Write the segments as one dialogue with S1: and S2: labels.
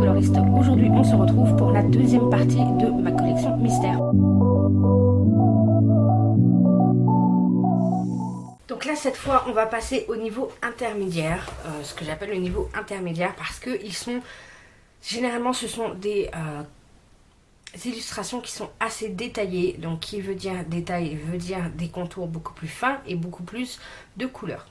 S1: coloriste. Aujourd'hui on se retrouve pour la deuxième partie de ma collection mystère. Donc là cette fois on va passer au niveau intermédiaire, ce que j'appelle le niveau intermédiaire parce que ils sont généralement ce sont des illustrations qui sont assez détaillées. Donc qui veut dire détail veut dire des contours beaucoup plus fins et beaucoup plus de couleurs.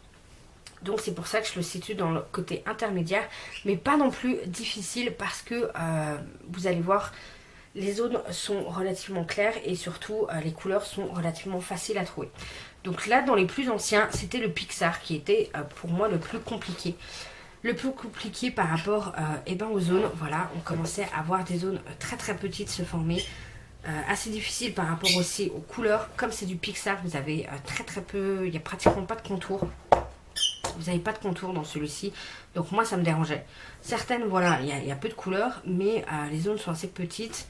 S1: Donc c'est pour ça que je le situe dans le côté intermédiaire, mais pas non plus difficile parce que vous allez voir, les zones sont relativement claires et surtout les couleurs sont relativement faciles à trouver. Donc là dans les plus anciens c'était le Pixar qui était pour moi le plus compliqué. Le plus compliqué par rapport aux zones, voilà, on commençait à voir des zones très très petites se former. Assez difficile par rapport aussi aux couleurs. Comme c'est du Pixar, vous avez très très peu, il n'y a pratiquement pas de contour. Vous n'avez pas de contour dans celui-ci, donc moi ça me dérangeait. Certaines, voilà, il y a peu de couleurs, mais les zones sont assez petites.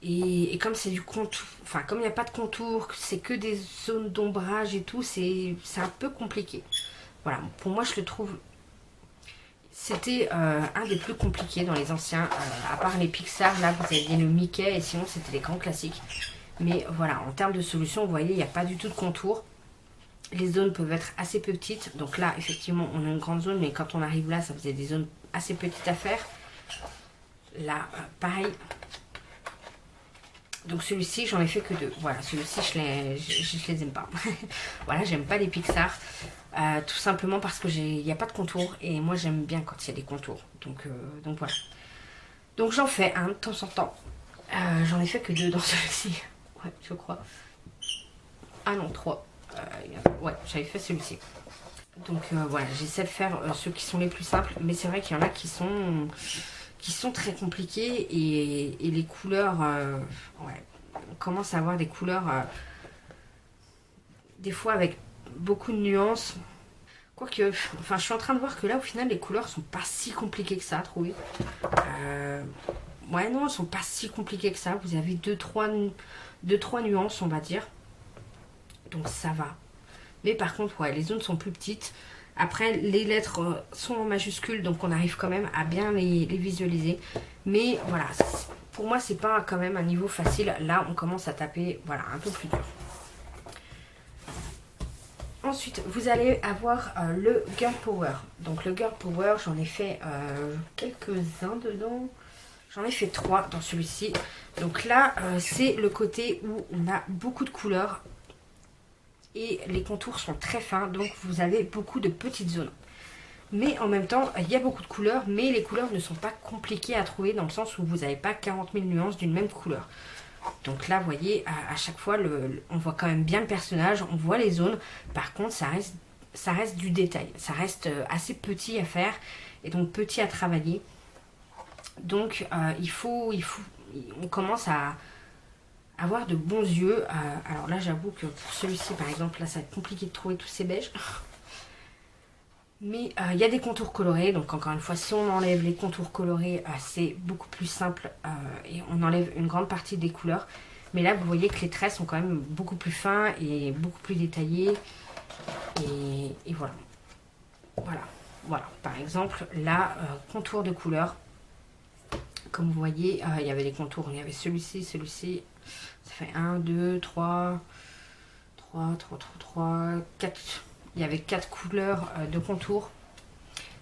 S1: Et comme c'est du contour, enfin comme il n'y a pas de contour, c'est que des zones d'ombrage et tout, c'est un peu compliqué. Voilà, pour moi je le trouve, c'était un des plus compliqués dans les anciens, à part les Pixar, là vous aviez le Mickey et sinon c'était les grands classiques. Mais voilà, en termes de solution, vous voyez, il n'y a pas du tout de contour. Les zones peuvent être assez petites. Donc là, effectivement, on a une grande zone. Mais quand on arrive là, ça faisait des zones assez petites à faire. Là, pareil. Donc celui-ci, j'en ai fait que 2. Voilà, celui-ci, je les aime pas. Voilà, j'aime pas les Pixar. Tout simplement parce qu'il n'y a pas de contour. Et moi, j'aime bien quand il y a des contours. Donc voilà. Donc j'en fais un de temps en temps. J'en ai fait que 2 dans celui-ci. Ouais, je crois. Ah non, 3. Ouais, j'avais fait celui-ci. Donc voilà, j'essaie de faire ceux qui sont les plus simples, mais c'est vrai qu'il y en a qui sont très compliqués et les couleurs, ouais, on commence à avoir des couleurs des fois avec beaucoup de nuances. Quoique, enfin, je suis en train de voir que là, au final, les couleurs sont pas si compliquées que ça à trouver. Ouais, non, elles sont pas si compliquées que ça. Vous avez 2-3 nuances, on va dire. Donc ça va. Mais par contre, ouais, les zones sont plus petites. Après, les lettres sont en majuscules, donc on arrive quand même à bien les visualiser. Mais voilà, pour moi, c'est pas quand même un niveau facile. Là, on commence à taper, voilà, un peu plus dur. Ensuite, vous allez avoir le Girl Power. Donc le Girl Power, j'en ai fait quelques-uns dedans. J'en ai fait 3 dans celui-ci. Donc là, c'est le côté où on a beaucoup de couleurs. Et les contours sont très fins, donc vous avez beaucoup de petites zones. Mais en même temps, il y a beaucoup de couleurs, mais les couleurs ne sont pas compliquées à trouver dans le sens où vous n'avez pas 40 000 nuances d'une même couleur. Donc là, vous voyez, à chaque fois, on voit quand même bien le personnage, on voit les zones. Par contre, ça reste du détail. Ça reste assez petit à faire et donc petit à travailler. Donc, on commence à avoir de bons yeux. Alors là, j'avoue que pour celui-ci, par exemple, là, ça va être compliqué de trouver tous ces beiges. Mais il y a des contours colorés. Donc encore une fois, si on enlève les contours colorés, c'est beaucoup plus simple. Et on enlève une grande partie des couleurs. Mais là, vous voyez que les traits sont quand même beaucoup plus fins et beaucoup plus détaillés. Et voilà. Voilà. Par exemple, là, contour de couleurs. Comme vous voyez, il y avait des contours. Il y avait celui-ci. Ça fait 1, 2, 3, 4. Il y avait 4 couleurs de contour.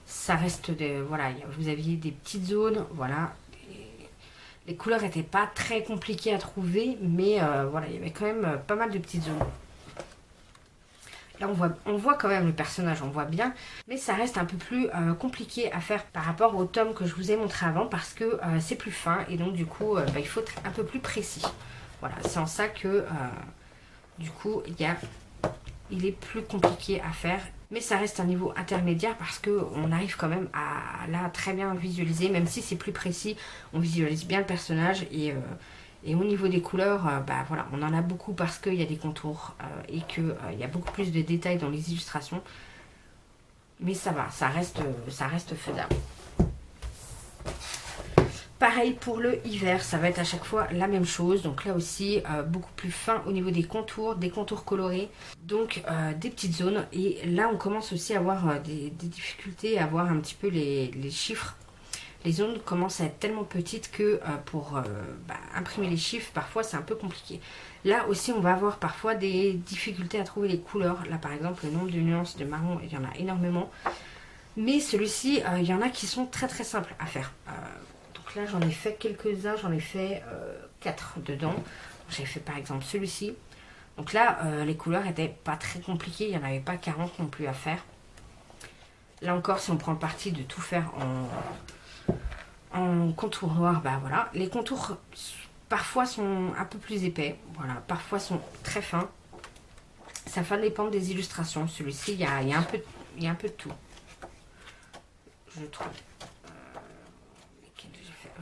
S1: Ça reste voilà, vous aviez des petites zones, voilà. Les couleurs n'étaient pas très compliquées à trouver, mais voilà, il y avait quand même pas mal de petites zones. Là, on voit quand même le personnage, on voit bien, mais ça reste un peu plus compliqué à faire par rapport au tome que je vous ai montré avant, parce que c'est plus fin, et donc du coup, il faut être un peu plus précis. Voilà, c'est en ça que, du coup, il est plus compliqué à faire. Mais ça reste un niveau intermédiaire parce qu'on arrive quand même à là très bien visualiser. Même si c'est plus précis, on visualise bien le personnage. Et au niveau des couleurs, voilà, on en a beaucoup parce qu'il y a des contours et qu'il y a beaucoup plus de détails dans les illustrations. Mais ça va, ça reste faisable. Pareil pour le hiver, ça va être à chaque fois la même chose. Donc là aussi, beaucoup plus fin au niveau des contours colorés. Donc des petites zones. Et là, on commence aussi à avoir des difficultés à voir un petit peu les chiffres les zones commencent à être tellement petites que pour imprimer les chiffres, parfois c'est un peu compliqué. Là aussi, on va avoir parfois des difficultés à trouver les couleurs. Là, par exemple, le nombre de nuances de marron, il y en a énormément. Mais celui-ci, il y en a qui sont très très simples à faire. Donc là, j'en ai fait quelques-uns, j'en ai fait 4 dedans. J'ai fait par exemple celui-ci. Donc là, les couleurs étaient pas très compliquées, il n'y en avait pas 40 non plus à faire. Là encore, si on prend le parti de tout faire en contour noir, bah voilà. Les contours parfois sont un peu plus épais, voilà, parfois sont très fins. Ça va dépendre des illustrations. Celui-ci, il y a un peu de tout, je trouve.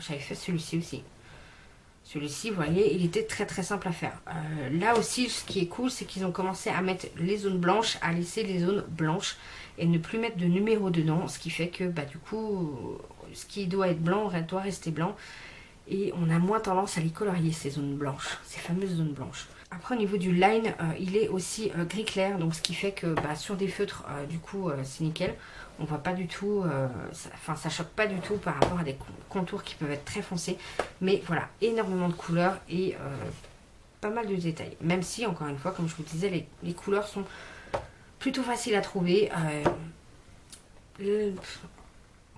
S1: J'avais fait celui-ci aussi. Celui-ci, vous voyez, il était très très simple à faire. Là aussi, ce qui est cool, c'est qu'ils ont commencé à mettre les zones blanches, à laisser les zones blanches et ne plus mettre de numéro dedans. Ce qui fait que, du coup, ce qui doit être blanc doit rester blanc. Et on a moins tendance à les colorier, ces zones blanches, ces fameuses zones blanches. Après, au niveau du line, il est aussi gris clair. Donc, ce qui fait que sur des feutres, du coup, c'est nickel. On voit pas du tout, ça choque pas du tout par rapport à des contours qui peuvent être très foncés. Mais voilà, énormément de couleurs et pas mal de détails. Même si, encore une fois, comme je vous disais, les couleurs sont plutôt faciles à trouver.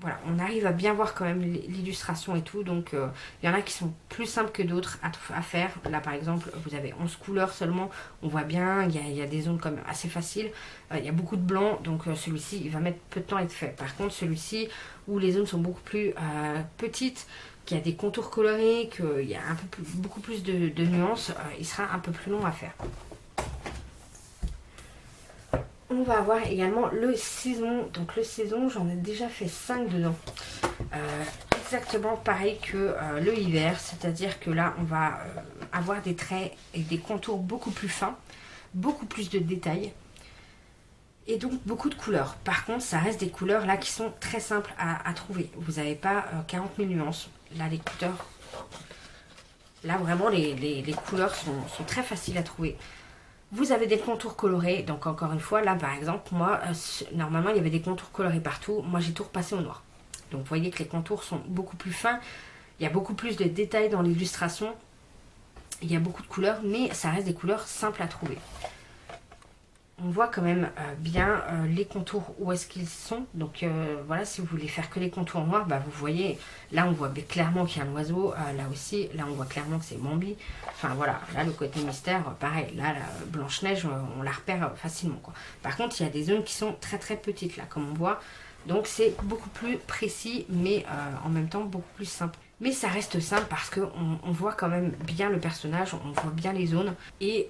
S1: Voilà, on arrive à bien voir quand même l'illustration et tout. Donc, il y en a qui sont plus simples que d'autres à faire. Là, par exemple, vous avez 11 couleurs seulement. On voit bien, il y a des zones quand même assez faciles. Il y a beaucoup de blanc. Donc, celui-ci, il va mettre peu de temps à être fait. Par contre, celui-ci, où les zones sont beaucoup plus petites, qu'il y a des contours colorés, qu'il y a beaucoup plus de nuances, il sera un peu plus long à faire. On va avoir également le saison. Donc le saison, j'en ai déjà fait 5 dedans. Exactement pareil que le hiver. C'est-à-dire que là, on va avoir des traits et des contours beaucoup plus fins. Beaucoup plus de détails. Et donc beaucoup de couleurs. Par contre, ça reste des couleurs là qui sont très simples à trouver. Vous n'avez pas 40 000 nuances. Là, les couleurs... Là, vraiment, les couleurs sont très faciles à trouver. Vous avez des contours colorés, donc encore une fois, là par exemple, moi, normalement il y avait des contours colorés partout, moi j'ai tout repassé au noir. Donc vous voyez que les contours sont beaucoup plus fins, il y a beaucoup plus de détails dans l'illustration, il y a beaucoup de couleurs, mais ça reste des couleurs simples à trouver. On voit quand même bien les contours où est-ce qu'ils sont. Donc voilà, si vous voulez faire que les contours noirs, vous voyez, là on voit clairement qu'il y a un oiseau. Là aussi, là on voit clairement que c'est Bambi. Enfin voilà, là le côté mystère, pareil. Là, la Blanche-Neige, on la repère facilement, quoi. Par contre, il y a des zones qui sont très très petites, là, comme on voit. Donc c'est beaucoup plus précis, mais en même temps beaucoup plus simple. Mais ça reste simple parce qu'on voit quand même bien le personnage, on voit bien les zones. Et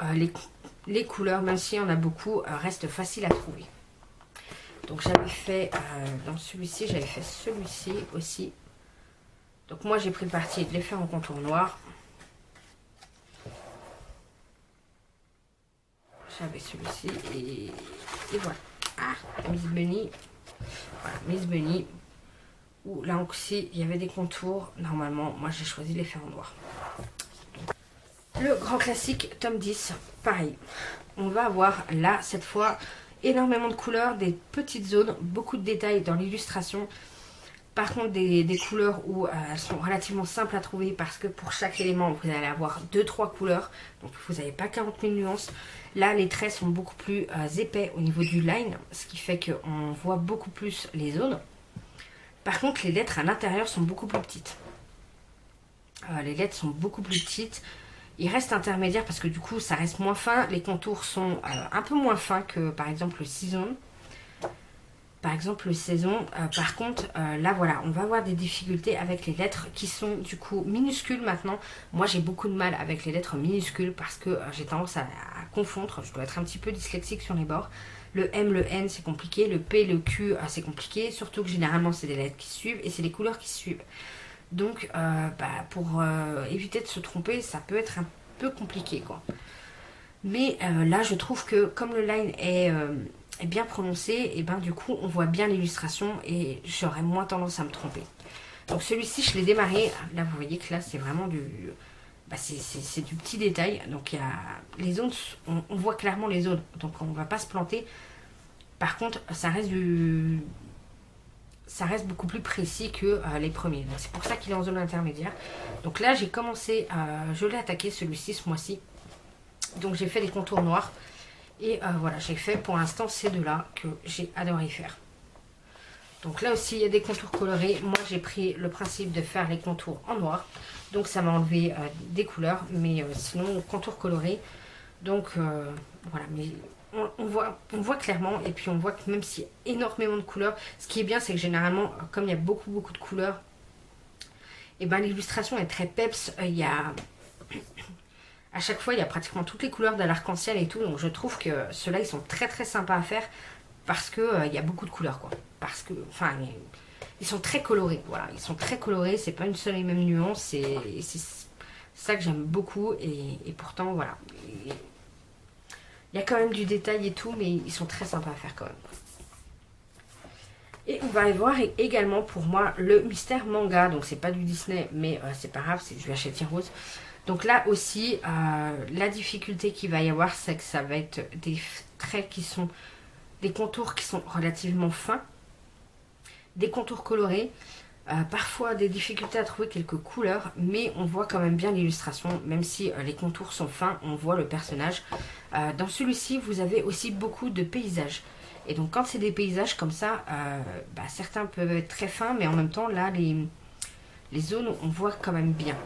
S1: les couleurs, même s'il y en a beaucoup, restent faciles à trouver. Donc j'avais fait, dans celui-ci, j'avais fait celui-ci aussi. Donc moi j'ai pris le parti de les faire en contour noir. J'avais celui-ci et voilà. Ah, Miss Bunny. Voilà, Miss Bunny. Où là aussi il y avait des contours. Normalement, moi j'ai choisi de les faire en noir. Le grand classique tome 10, pareil. On va avoir là, cette fois, énormément de couleurs, des petites zones, beaucoup de détails dans l'illustration. Par contre, des couleurs où elles sont relativement simples à trouver parce que pour chaque élément, vous allez avoir 2-3 couleurs. Donc, vous n'avez pas 40 000 nuances. Là, les traits sont beaucoup plus épais au niveau du line, ce qui fait qu'on voit beaucoup plus les zones. Par contre, les lettres à l'intérieur sont beaucoup plus petites. Les lettres sont beaucoup plus petites. Il reste intermédiaire parce que du coup ça reste moins fin. Les contours sont un peu moins fins que par exemple le saison. Par contre là voilà, on va avoir des difficultés avec les lettres qui sont du coup minuscules maintenant. Moi j'ai beaucoup de mal avec les lettres minuscules parce que j'ai tendance à confondre. Je dois être un petit peu dyslexique sur les bords. Le M, le N c'est compliqué. Le P, le Q c'est compliqué. Surtout que généralement c'est des lettres qui suivent et c'est les couleurs qui suivent. Donc pour éviter de se tromper, ça peut être un peu compliqué, quoi. Mais là je trouve que comme le line est bien prononcé, et du coup on voit bien l'illustration et j'aurais moins tendance à me tromper. Donc celui-ci je l'ai démarré. Là vous voyez que là c'est vraiment du... c'est du petit détail. Donc il y a les zones, on voit clairement les zones. Donc on va pas se planter. Par contre ça reste ça reste beaucoup plus précis que les premiers. Donc c'est pour ça qu'il est en zone intermédiaire. Donc là j'ai commencé, je l'ai attaqué celui-ci ce mois-ci. Donc j'ai fait des contours noirs. Et voilà, j'ai fait pour l'instant ces deux-là que j'ai adoré faire. Donc là aussi il y a des contours colorés. Moi j'ai pris le principe de faire les contours en noir. Donc ça m'a enlevé des couleurs. Mais sinon contours colorés. Donc voilà, mais on voit clairement. Et puis on voit que même s'il y a énormément de couleurs, ce qui est bien c'est que généralement comme il y a beaucoup de couleurs, et ben l'illustration est très peps. Il y a... À chaque fois, il y a pratiquement toutes les couleurs de l'arc-en-ciel et tout. Donc je trouve que ceux-là, ils sont très sympas à faire. Parce que il y a beaucoup de couleurs, quoi. Parce que, enfin, ils sont très colorés. Voilà, ils sont très colorés. C'est pas une seule et même nuance. C'est ça que j'aime beaucoup. Et pourtant, voilà. Il y a quand même du détail et tout. Mais ils sont très sympas à faire quand même. Et on va aller voir également pour moi le mystère manga. Donc c'est pas du Disney. Mais c'est pas grave, c'est du Hachette Rose. Donc là aussi, la difficulté qu'il va y avoir, c'est que ça va être des traits qui sont, des contours qui sont relativement fins, des contours colorés, parfois des difficultés à trouver quelques couleurs, mais on voit quand même bien l'illustration, même si les contours sont fins, on voit le personnage. Dans celui-ci, vous avez aussi beaucoup de paysages. Et donc quand c'est des paysages comme ça, certains peuvent être très fins, mais en même temps, là, les zones, on voit quand même bien.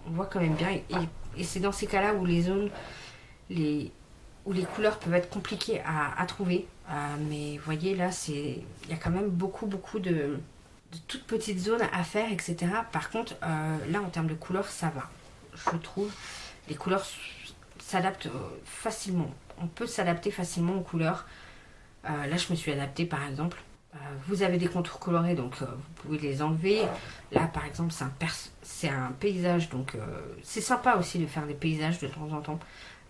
S1: On voit quand même bien et c'est dans ces cas-là où les zones, où les couleurs peuvent être compliquées à trouver. Mais vous voyez là, il y a quand même beaucoup de toutes petites zones à faire, etc. Par contre, là en termes de couleurs, ça va. Je trouve les couleurs s'adaptent facilement. On peut s'adapter facilement aux couleurs. Là, je me suis adaptée par exemple. Vous avez des contours colorés, donc vous pouvez les enlever. Là, par exemple, c'est un paysage, donc c'est sympa aussi de faire des paysages de temps en temps.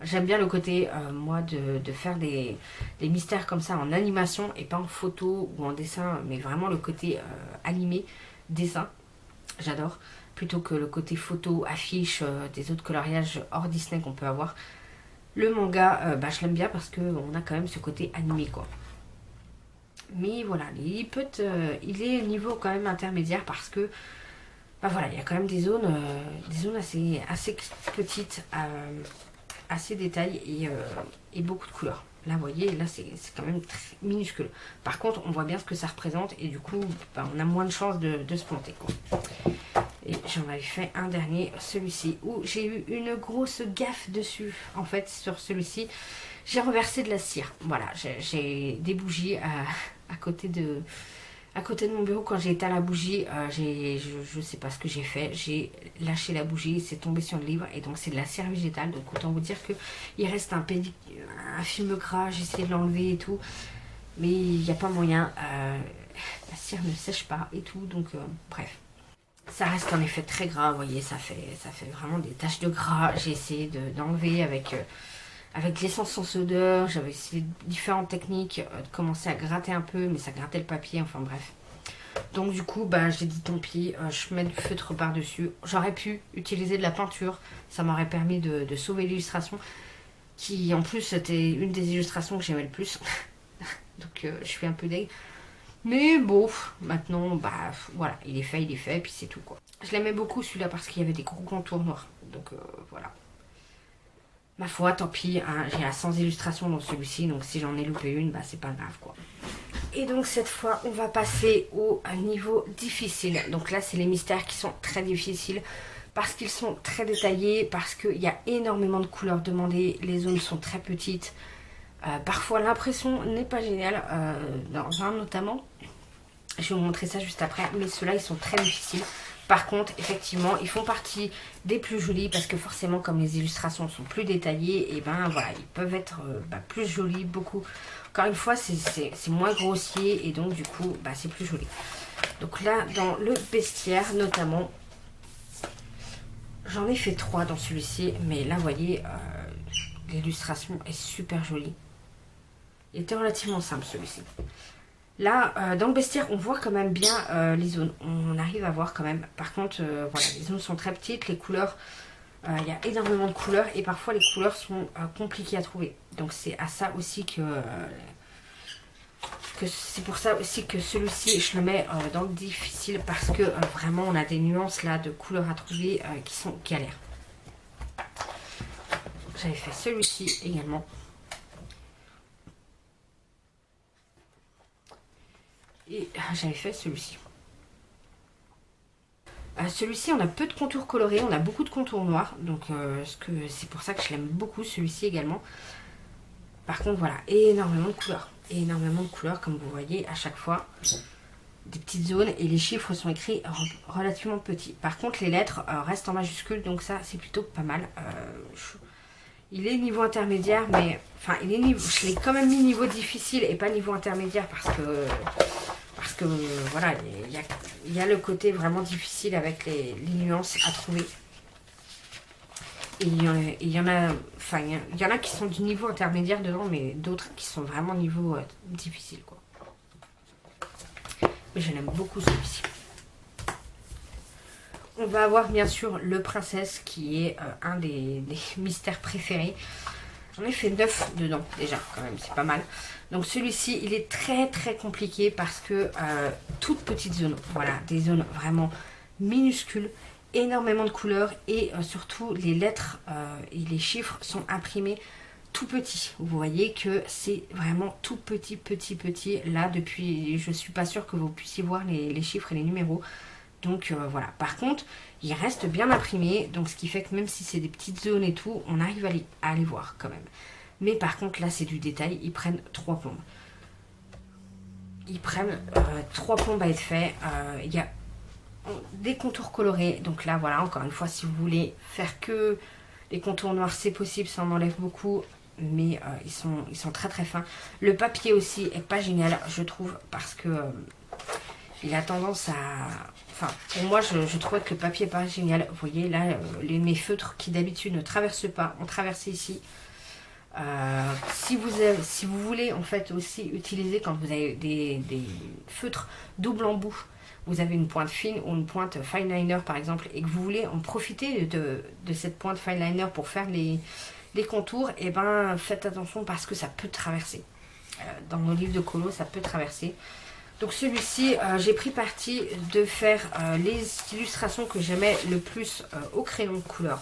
S1: J'aime bien le côté, moi, de faire des mystères comme ça en animation et pas en photo ou en dessin, mais vraiment le côté animé, dessin. J'adore. Plutôt que le côté photo, affiche, des autres coloriages hors Disney qu'on peut avoir. Le manga, je l'aime bien parce qu'on a quand même ce côté animé, quoi. Mais voilà, il est niveau quand même intermédiaire parce que voilà, il y a quand même des zones assez petites, assez détaillées et beaucoup de couleurs. Là, vous voyez, là c'est quand même très minuscule. Par contre, on voit bien ce que ça représente et du coup, on a moins de chances de se planter, quoi. Et j'en avais fait un dernier, celui-ci, où j'ai eu une grosse gaffe dessus. En fait, sur celui-ci, j'ai renversé de la cire. Voilà, j'ai des bougies à côté de mon bureau. Quand j'ai éteint la bougie, je sais pas ce que j'ai fait. J'ai lâché la bougie, c'est tombé sur le livre. Et donc c'est de la cire végétale. Donc autant vous dire qu'il reste un film gras. J'ai essayé de l'enlever et tout. Mais il n'y a pas moyen. La cire ne sèche pas et tout. Donc bref. Ça reste en effet très gras. Vous voyez, ça fait vraiment des taches de gras. J'ai essayé d'enlever avec l'essence sans odeur. J'avais essayé différentes techniques, de commencer à gratter un peu, mais ça grattait le papier, enfin bref. Donc du coup, j'ai dit tant pis, je mets du feutre par-dessus. J'aurais pu utiliser de la peinture, ça m'aurait permis de sauver l'illustration, qui en plus c'était une des illustrations que j'aimais le plus. Donc je suis un peu deg. Mais bon, maintenant, voilà, il est fait, et puis c'est tout, quoi. Je l'aimais beaucoup celui-là parce qu'il y avait des gros contours noirs, donc voilà. Ma foi, tant pis, hein, j'ai 100 illustrations dans celui-ci, donc si j'en ai loupé une, c'est pas grave, quoi. Et donc cette fois, on va passer au niveau difficile. Donc là, c'est les mystères qui sont très difficiles, parce qu'ils sont très détaillés, parce qu'il y a énormément de couleurs demandées, les zones sont très petites. Parfois, l'impression n'est pas géniale, dans un notamment. Je vais vous montrer ça juste après, mais ceux-là, ils sont très difficiles. Par contre, effectivement, ils font partie des plus jolis parce que forcément, comme les illustrations sont plus détaillées, et voilà, ils peuvent être plus jolis, beaucoup. Encore une fois, c'est moins grossier et donc du coup, c'est plus joli. Donc là, dans le bestiaire notamment, j'en ai fait 3 dans celui-ci, mais là, vous voyez, l'illustration est super jolie. Il était relativement simple celui-ci. Là, dans le bestiaire, on voit quand même bien les zones. On arrive à voir quand même. Par contre, voilà, les zones sont très petites. Les couleurs, il y a énormément de couleurs. Et parfois, les couleurs sont compliquées à trouver. Donc, c'est à ça aussi que que c'est pour ça aussi que celui-ci je le mets dans le difficile, parce que vraiment on a des nuances là de couleurs à trouver qui sont galères. J'avais fait celui-ci également. Et j'avais fait celui-ci. Celui-ci, on a peu de contours colorés, on a beaucoup de contours noirs. Donc c'est pour ça que je l'aime beaucoup, celui-ci également. Par contre, voilà, énormément de couleurs. Énormément de couleurs, comme vous voyez, à chaque fois. Des petites zones et les chiffres sont écrits relativement petits. Par contre, les lettres restent en majuscules, donc ça, c'est plutôt pas mal. Il est niveau intermédiaire, mais... Enfin, je l'ai quand même mis niveau difficile et pas niveau intermédiaire parce que voilà, il y a le côté vraiment difficile avec les nuances à trouver. Et il y en a qui sont du niveau intermédiaire dedans, mais d'autres qui sont vraiment niveau difficile, quoi. Mais je l'aime beaucoup celui-ci. On va avoir bien sûr le Princesse qui est un des mystères préférés. J'en ai fait 9 dedans déjà, quand même, c'est pas mal. Donc celui-ci, il est très très compliqué parce que toutes petites zones, voilà, des zones vraiment minuscules, énormément de couleurs et surtout les lettres et les chiffres sont imprimés tout petits. Vous voyez que c'est vraiment tout petit. Là, depuis, je suis pas sûre que vous puissiez voir les chiffres et les numéros. Donc voilà. Par contre, il reste bien imprimé. Donc ce qui fait que même si c'est des petites zones et tout, on arrive à les voir quand même. Mais par contre, là, c'est du détail. Ils prennent 3 plombes. Ils prennent 3 plombes à être faits. Il y a des contours colorés. Donc là, voilà, encore une fois, si vous voulez faire que les contours noirs, c'est possible. Ça en enlève beaucoup. Mais ils sont très très fins. Le papier aussi est pas génial, je trouve, parce que il a tendance à... Enfin, pour moi, je trouve que le papier est pas génial. Vous voyez, là, mes feutres qui d'habitude ne traversent pas, ont traversé ici. Si vous voulez, en fait, aussi utiliser, quand vous avez des feutres double embout, vous avez une pointe fine ou une pointe fine liner, par exemple, et que vous voulez en profiter de cette pointe fine liner pour faire les contours, et ben faites attention parce que ça peut traverser. Dans nos livres de colo, ça peut traverser. Donc celui-ci, j'ai pris parti de faire les illustrations que j'aimais le plus au crayon de couleur.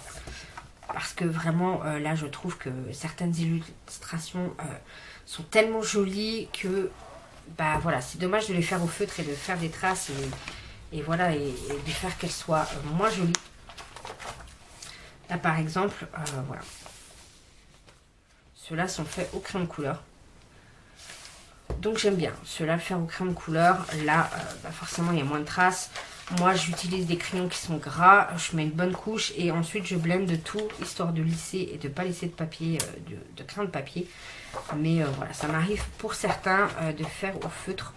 S1: Parce que vraiment, là, je trouve que certaines illustrations sont tellement jolies que, bah voilà, c'est dommage de les faire au feutre et de faire des traces et voilà, et de faire qu'elles soient moins jolies. Là, par exemple, voilà. Ceux-là sont faits au crayon de couleur. Donc j'aime bien. Ceux-là, le faire au crayon de couleur. Là, bah forcément, il y a moins de traces. Moi, j'utilise des crayons qui sont gras. Je mets une bonne couche. Et ensuite, je blende tout, histoire de lisser et de ne pas laisser de papier, de crayon de papier. Mais voilà, ça m'arrive pour certains de faire au feutre.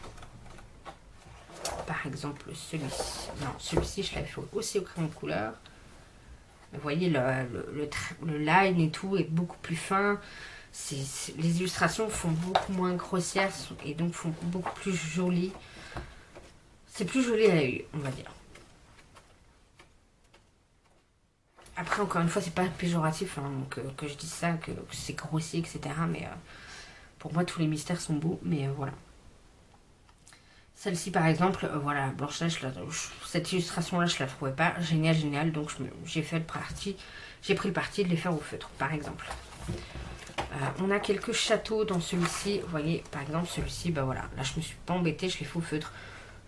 S1: Par exemple, celui-ci. Non, celui-ci, je l'avais fait aussi au crayon de couleur. Vous voyez, le line et tout est beaucoup plus fin. Les illustrations font beaucoup moins grossières et donc font beaucoup plus jolies. C'est plus joli à l'œil, on va dire. Après, encore une fois, c'est pas péjoratif hein, que je dise ça, que c'est grossier, etc. Mais pour moi, tous les mystères sont beaux. Mais voilà. Celle-ci, par exemple, voilà, Blanche-Neige, cette illustration-là, je la trouvais pas géniale. Donc, j'ai pris le parti de les faire au feutre, par exemple. On a quelques châteaux dans celui-ci. Vous voyez, par exemple, celui-ci, bah voilà. Là, je me suis pas embêtée, je l'ai fait au feutre.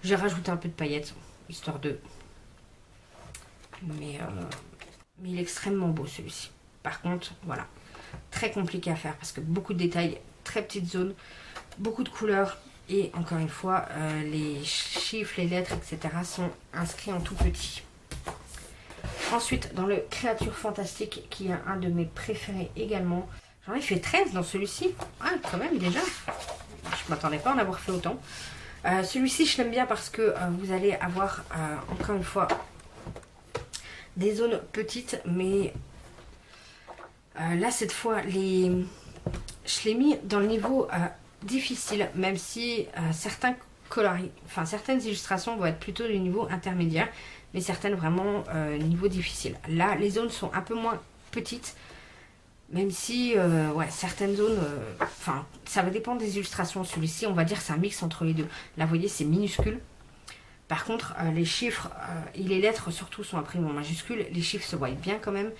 S1: J'ai rajouté un peu de paillettes, histoire de... Mais il est extrêmement beau, celui-ci. Par contre, voilà. Très compliqué à faire, parce que beaucoup de détails, très petites zones, beaucoup de couleurs. Et encore une fois, les chiffres, les lettres, etc. sont inscrits en tout petit. Ensuite, dans le Créature Fantastique, qui est un de mes préférés également. J'en ai fait 13 dans celui-ci. Ah, quand même, déjà. Je ne m'attendais pas à en avoir fait autant. Celui-ci, je l'aime bien parce que vous allez avoir, encore une fois, des zones petites. Mais là, cette fois, je l'ai mis dans le niveau... difficile, même si certaines illustrations vont être plutôt du niveau intermédiaire, mais certaines vraiment niveau difficile. Là, les zones sont un peu moins petites, Même si, ouais, certaines zones, enfin, ça va dépendre des illustrations. Celui-ci, on va dire, c'est un mix entre les deux. Là, vous voyez, c'est minuscule. Par contre, les chiffres et les lettres, surtout, sont imprimés en majuscules. Les chiffres se voient bien quand même.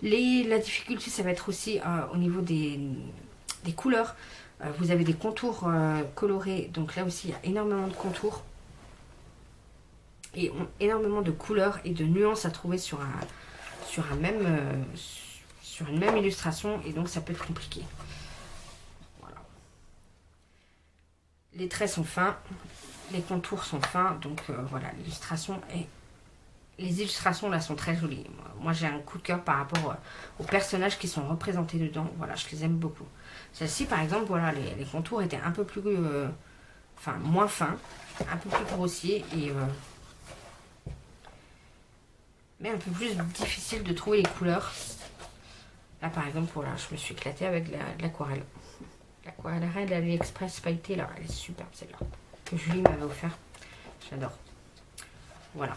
S1: La difficulté, ça va être aussi au niveau des couleurs. Vous avez des contours colorés. Donc là aussi, il y a énormément de contours. Et énormément de couleurs et de nuances à trouver sur un même... sur une même illustration, et donc ça peut être compliqué. Voilà. Les traits sont fins, les contours sont fins, donc voilà, l'illustration est... Les illustrations là sont très jolies. Moi j'ai un coup de cœur par rapport aux personnages qui sont représentés dedans. Voilà, je les aime beaucoup. Celle-ci par exemple, voilà, les contours étaient un peu plus... enfin, moins fins, un peu plus grossiers, et... mais un peu plus difficile de trouver les couleurs. Là par exemple, voilà, je me suis éclatée avec de l'aquarelle. L'aquarelle d'AliExpress pailletée, là, elle est superbe celle-là. Que Julie m'avait offert. J'adore. Voilà.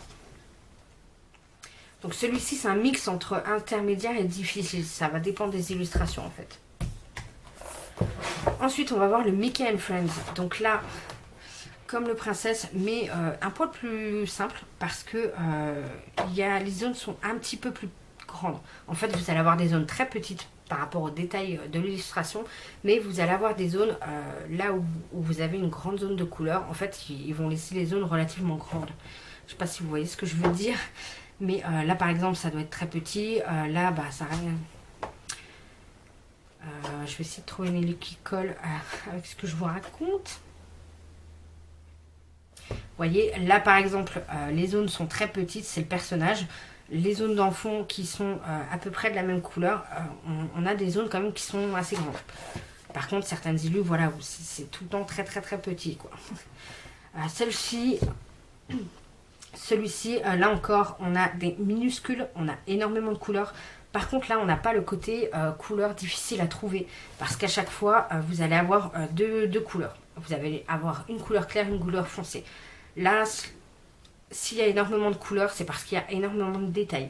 S1: Donc celui-ci, c'est un mix entre intermédiaire et difficile. Ça va dépendre des illustrations en fait. Ensuite, on va voir le Mickey and Friends. Donc là, comme le Princesse, mais un poil plus simple parce que les zones sont un petit peu plus grandes. En fait, vous allez avoir des zones très petites par rapport au détail de l'illustration, mais vous allez avoir des zones là où vous avez une grande zone de couleur. En fait, ils vont laisser les zones relativement grandes. Je ne sais pas si vous voyez ce que je veux dire, mais là par exemple, ça doit être très petit. Là, bah, ça rien. Je vais essayer de trouver une ligne qui colle avec ce que je vous raconte. Vous voyez, là par exemple, les zones sont très petites, c'est le personnage. Les zones dans le fond qui sont à peu près de la même couleur, on a des zones quand même qui sont assez grandes. Par contre, certaines illus, voilà, c'est tout le temps très très très petit, quoi. Celui-ci, là encore, on a des minuscules, on a énormément de couleurs. Par contre, là, on n'a pas le côté couleur difficile à trouver. Parce qu'à chaque fois, vous allez avoir deux couleurs. Vous allez avoir une couleur claire, une couleur foncée. Là, s'il y a énormément de couleurs, c'est parce qu'il y a énormément de détails.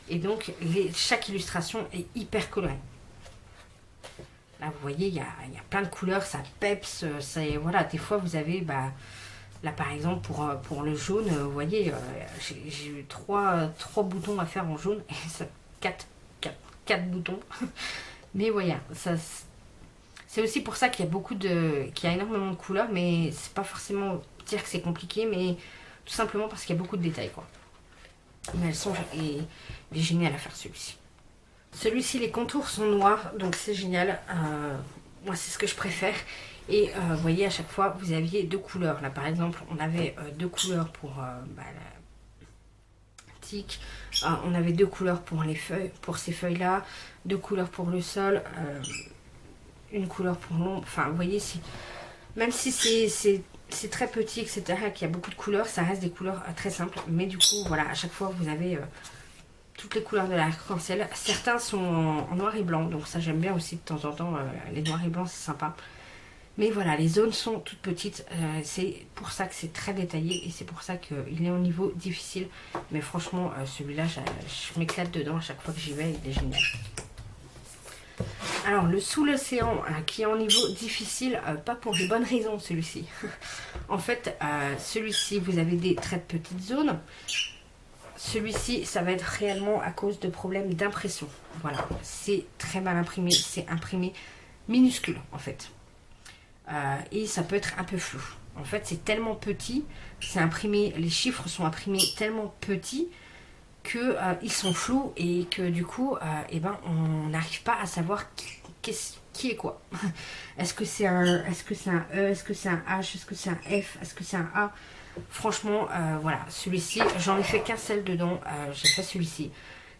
S1: Et donc, chaque illustration est hyper colorée. Là, vous voyez, il y a plein de couleurs, ça peps. Voilà, des fois, vous avez... Bah, là, par exemple, pour le jaune, vous voyez, j'ai eu trois boutons à faire en jaune. Et ça, quatre boutons. Mais voilà, c'est aussi pour ça qu'il y a énormément de couleurs. Mais c'est pas forcément dire que c'est compliqué, mais... Tout simplement parce qu'il y a beaucoup de détails, quoi. Mais elles sont géniales à faire celui-ci. Celui-ci, les contours sont noirs, donc c'est génial. Moi, c'est ce que je préfère. Et vous voyez, à chaque fois, vous aviez deux couleurs. Là, par exemple, on avait deux couleurs pour la tique. On avait deux couleurs pour les feuilles, pour ces feuilles-là. Deux couleurs pour le sol. Une couleur pour l'ombre. Enfin, vous voyez, même si c'est très petit, etc., qu'il y a beaucoup de couleurs, ça reste des couleurs très simples. Mais du coup, voilà, à chaque fois, vous avez toutes les couleurs de l'arc-en-ciel. Certains sont en noir et blanc, donc ça, j'aime bien aussi de temps en temps. Les noirs et blancs, c'est sympa. Mais voilà, les zones sont toutes petites. C'est pour ça que c'est très détaillé et c'est pour ça qu'il est au niveau difficile. Mais franchement, celui-là, je m'éclate dedans à chaque fois que j'y vais. Il est génial. Alors, le sous l'océan, qui est en niveau difficile, pas pour de bonnes raisons, celui-ci. En fait, celui-ci, vous avez des très petites zones. Celui-ci, ça va être réellement à cause de problèmes d'impression. Voilà, c'est très mal imprimé. C'est imprimé minuscule, en fait. Et ça peut être un peu flou. En fait, c'est tellement petit, c'est imprimé, les chiffres sont imprimés tellement petits que ils sont flous et que du coup, on n'arrive pas à savoir qui est quoi. Est-ce que c'est un E, est-ce que c'est un H, est-ce que c'est un F, est-ce que c'est un A? Franchement, voilà, celui-ci, j'en ai fait qu'un seul dedans, j'ai fait celui-ci.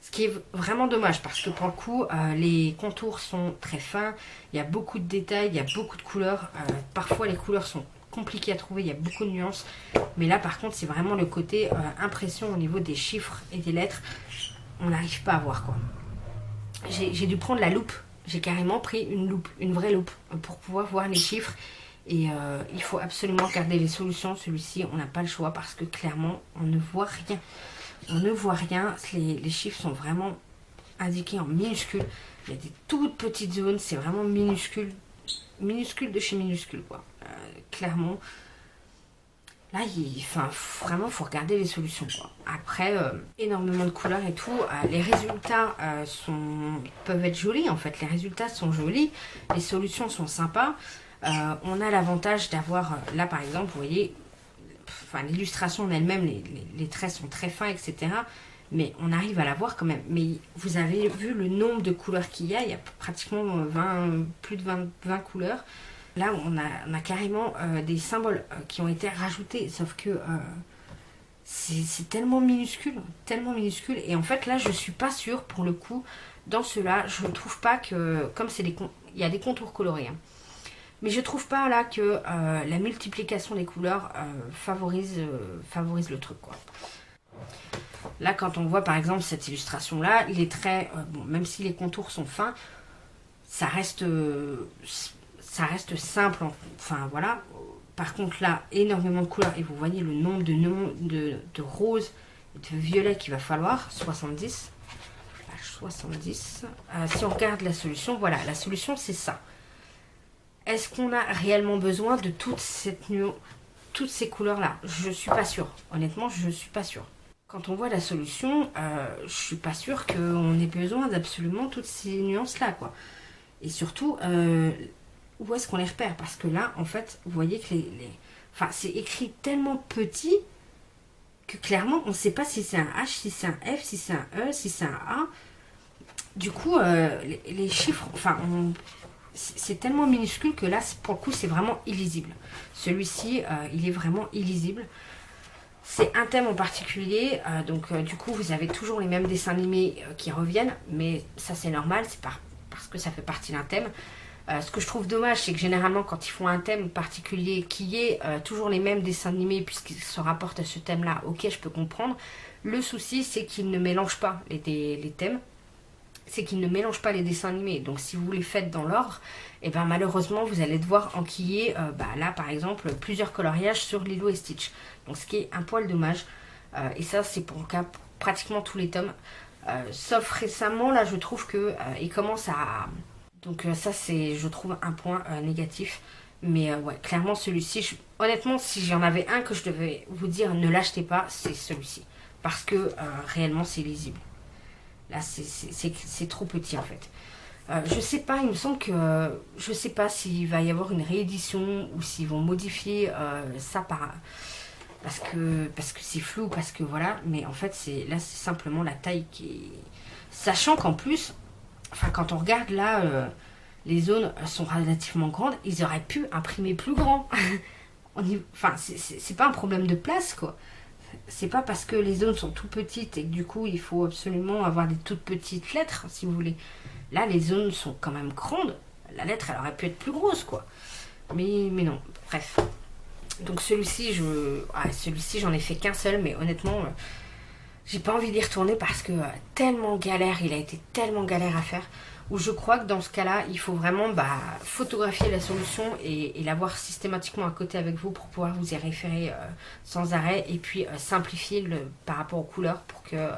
S1: Ce qui est vraiment dommage parce que pour le coup, les contours sont très fins, il y a beaucoup de détails, il y a beaucoup de couleurs. Parfois, les couleurs sont compliquées à trouver, il y a beaucoup de nuances. Mais là, par contre, c'est vraiment le côté impression au niveau des chiffres et des lettres. On n'arrive pas à voir, quoi. J'ai dû prendre la loupe. J'ai carrément pris une loupe, une vraie loupe, pour pouvoir voir les chiffres. Et il faut absolument regarder les solutions. Celui-ci, on n'a pas le choix parce que clairement, on ne voit rien. On ne voit rien, les chiffres sont vraiment indiqués en minuscules. Il y a des toutes petites zones, c'est vraiment minuscule. Minuscule de chez minuscule, quoi. Clairement. Là, enfin, vraiment, faut regarder les solutions, quoi. Après, énormément de couleurs et tout. Les résultats peuvent être jolis, en fait. Les résultats sont jolis. Les solutions sont sympas. On a l'avantage d'avoir, là, par exemple, vous voyez, enfin, l'illustration en elle-même, les traits sont très fins, etc. Mais on arrive à la voir quand même. Mais vous avez vu le nombre de couleurs qu'il y a. Il y a pratiquement plus de 20 couleurs. Là, on a carrément des symboles qui ont été rajoutés, sauf que c'est tellement minuscule, tellement minuscule. Et en fait, là, je suis pas sûre, pour le coup, dans ceux-là, je ne trouve pas que, comme il y a des contours colorés, hein, mais je trouve pas là que la multiplication des couleurs favorise le truc, quoi. Là, quand on voit par exemple cette illustration-là, les traits, bon, même si les contours sont fins, ça reste simple, enfin voilà. Par contre là, énormément de couleurs et vous voyez le nombre de roses et de violets qu'il va falloir, 70. Page 70. Si on regarde la solution, voilà, la solution c'est ça. Est-ce qu'on a réellement besoin de toutes ces couleurs là? Je suis pas sûre, honnêtement je suis pas sûre. Quand on voit la solution, je suis pas sûre qu'on ait besoin d'absolument toutes ces nuances là, quoi. Et surtout, où est-ce qu'on les repère? Parce que là, en fait, vous voyez que enfin, c'est écrit tellement petit que clairement, on ne sait pas si c'est un H, si c'est un F, si c'est un E, si c'est un A. Du coup, les chiffres, enfin, c'est tellement minuscule que là, pour le coup, c'est vraiment illisible. Celui-ci, il est vraiment illisible. C'est un thème en particulier, donc du coup, vous avez toujours les mêmes dessins animés qui reviennent, mais ça, c'est normal, c'est parce que ça fait partie d'un thème. Ce que je trouve dommage, c'est que généralement, quand ils font un thème particulier qui est toujours les mêmes dessins animés, puisqu'ils se rapportent à ce thème-là, ok, je peux comprendre. Le souci, c'est qu'ils ne mélangent pas les thèmes. C'est qu'ils ne mélangent pas les dessins animés. Donc, si vous les faites dans l'ordre, et ben malheureusement, vous allez devoir enquiller, là, par exemple, plusieurs coloriages sur Lilo et Stitch. Donc, ce qui est un poil dommage. Et ça, c'est pour le cas pour pratiquement tous les tomes. Sauf récemment, là, je trouve que il commence à... Donc ça, c'est, je trouve, un point négatif. Mais ouais, clairement, celui-ci, honnêtement, si j'en avais un que je devais vous dire ne l'achetez pas, c'est celui-ci. Parce que réellement, c'est lisible. Là, c'est trop petit, en fait. Je sais pas, il me semble que... je sais pas s'il va y avoir une réédition ou s'ils vont modifier ça parce que c'est flou, parce que voilà. Mais en fait, là, c'est simplement la taille qui est... Sachant qu'en plus... Enfin, quand on regarde là, les zones sont relativement grandes. Ils auraient pu imprimer plus grand. Enfin, c'est pas un problème de place, quoi. C'est pas parce que les zones sont tout petites et que du coup, il faut absolument avoir des toutes petites lettres, si vous voulez. Là, les zones sont quand même grandes. La lettre, elle aurait pu être plus grosse, quoi. Mais non, bref. Donc celui-ci, j'en ai fait qu'un seul, mais honnêtement... j'ai pas envie d'y retourner parce que tellement galère, il a été tellement galère à faire, où je crois que dans ce cas-là, il faut vraiment photographier la solution et l'avoir systématiquement à côté avec vous pour pouvoir vous y référer sans arrêt et puis simplifier par rapport aux couleurs pour que...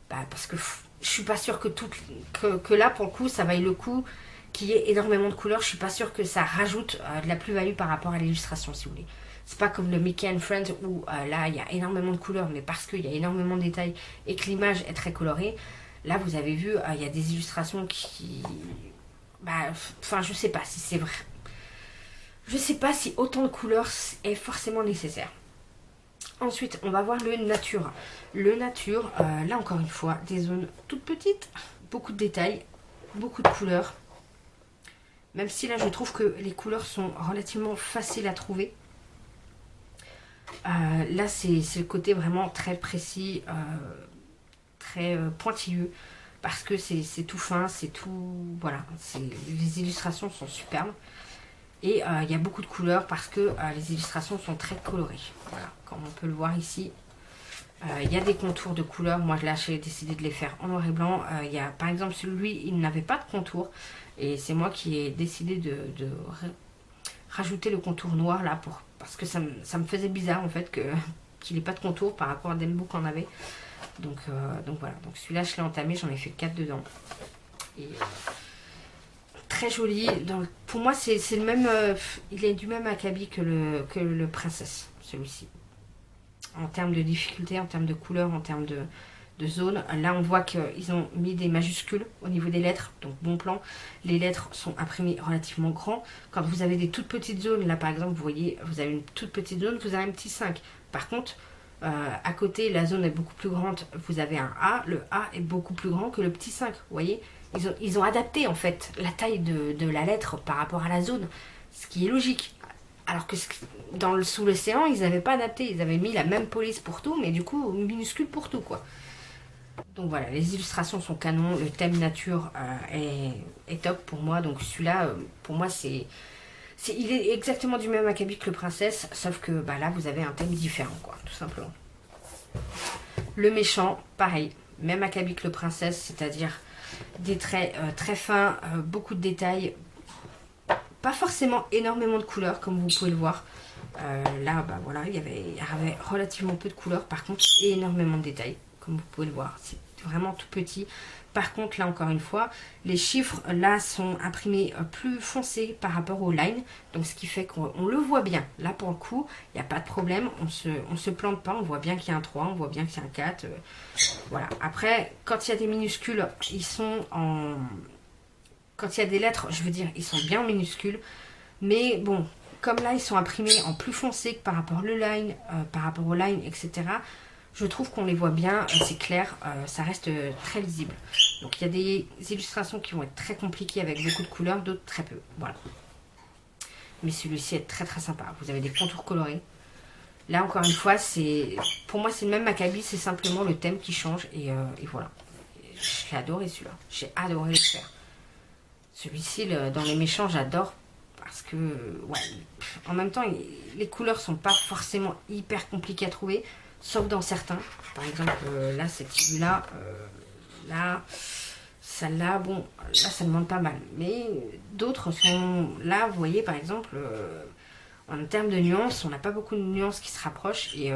S1: parce que je suis pas sûre que là, pour le coup, ça vaille le coup qu'il y ait énormément de couleurs. Je suis pas sûre que ça rajoute de la plus-value par rapport à l'illustration, si vous voulez. C'est pas comme le Mickey and Friends où là il y a énormément de couleurs, mais parce qu'il y a énormément de détails et que l'image est très colorée. Là vous avez vu, il y a des illustrations qui... enfin je sais pas si c'est vrai. Je sais pas si autant de couleurs est forcément nécessaire. Ensuite on va voir le nature. Le nature, là encore une fois, des zones toutes petites, beaucoup de détails, beaucoup de couleurs. Même si là je trouve que les couleurs sont relativement faciles à trouver. Là c'est le côté vraiment très précis, très pointilleux, parce que c'est tout fin, c'est tout... Voilà, les illustrations sont superbes. Et il y a beaucoup de couleurs parce que les illustrations sont très colorées. Voilà, comme on peut le voir ici. Il y a des contours de couleurs. Moi là j'ai décidé de les faire en noir et blanc. Il y a par exemple celui, il n'avait pas de contour. Et c'est moi qui ai décidé de rajouter le contour noir là parce que ça me faisait bizarre en fait qu'il n'ait pas de contour par rapport à Dembook en avait. Donc voilà, donc celui-là je l'ai entamé, j'en ai fait 4 dedans. Et très joli. Pour moi, c'est le même. Il est du même acabit que le Princesse, celui-ci. En termes de difficulté, en termes de couleur, en termes de zone. Là, on voit qu'ils ont mis des majuscules au niveau des lettres. Donc, bon plan. Les lettres sont imprimées relativement grand. Quand vous avez des toutes petites zones, là, par exemple, vous voyez, vous avez une toute petite zone, vous avez un petit 5. Par contre, à côté, la zone est beaucoup plus grande. Vous avez un A. Le A est beaucoup plus grand que le petit 5. Vous voyez, ils ont adapté, en fait, la taille de la lettre par rapport à la zone. Ce qui est logique. Alors que sous l'océan, ils n'avaient pas adapté. Ils avaient mis la même police pour tout, mais du coup, minuscule pour tout, quoi. Donc voilà, les illustrations sont canon. Le thème nature est top pour moi. Donc celui-là, pour moi, il est exactement du même acabit que le Princesse. Sauf que bah, là, vous avez un thème différent, quoi, tout simplement. Le méchant, pareil. Même acabit que le Princesse, c'est-à-dire des traits très fins, beaucoup de détails. Pas forcément énormément de couleurs, comme vous pouvez le voir. Là, bah voilà, il y avait relativement peu de couleurs. Par contre, énormément de détails, comme vous pouvez le voir. C'est vraiment tout petit. Par contre, là, encore une fois, les chiffres, là, sont imprimés plus foncés par rapport aux lines. Donc, ce qui fait qu'on le voit bien. Là, pour le coup, il n'y a pas de problème. On se plante pas. On voit bien qu'il y a un 3, on voit bien qu'il y a un 4. Voilà. Après, quand il y a des minuscules, ils sont en... Quand il y a des lettres, je veux dire, ils sont bien en minuscules. Mais bon, comme là, ils sont imprimés en plus foncé que par rapport aux lines, etc. Je trouve qu'on les voit bien, c'est clair, ça reste très lisible. Donc il y a des illustrations qui vont être très compliquées avec beaucoup de couleurs, d'autres très peu. Voilà. Mais celui-ci est très très sympa. Vous avez des contours colorés. Là, encore une fois, pour moi, c'est le même acabit, c'est simplement le thème qui change. Et voilà. J'ai adoré celui-là. J'ai adoré le faire. Celui-ci, dans les méchants, j'adore parce que, ouais, en même temps, les couleurs sont pas forcément hyper compliquées à trouver, sauf dans certains. Par exemple, là, cette figure-là, là, celle-là, bon, là, ça demande pas mal. Mais d'autres sont là, vous voyez, par exemple, en termes de nuances, on n'a pas beaucoup de nuances qui se rapprochent et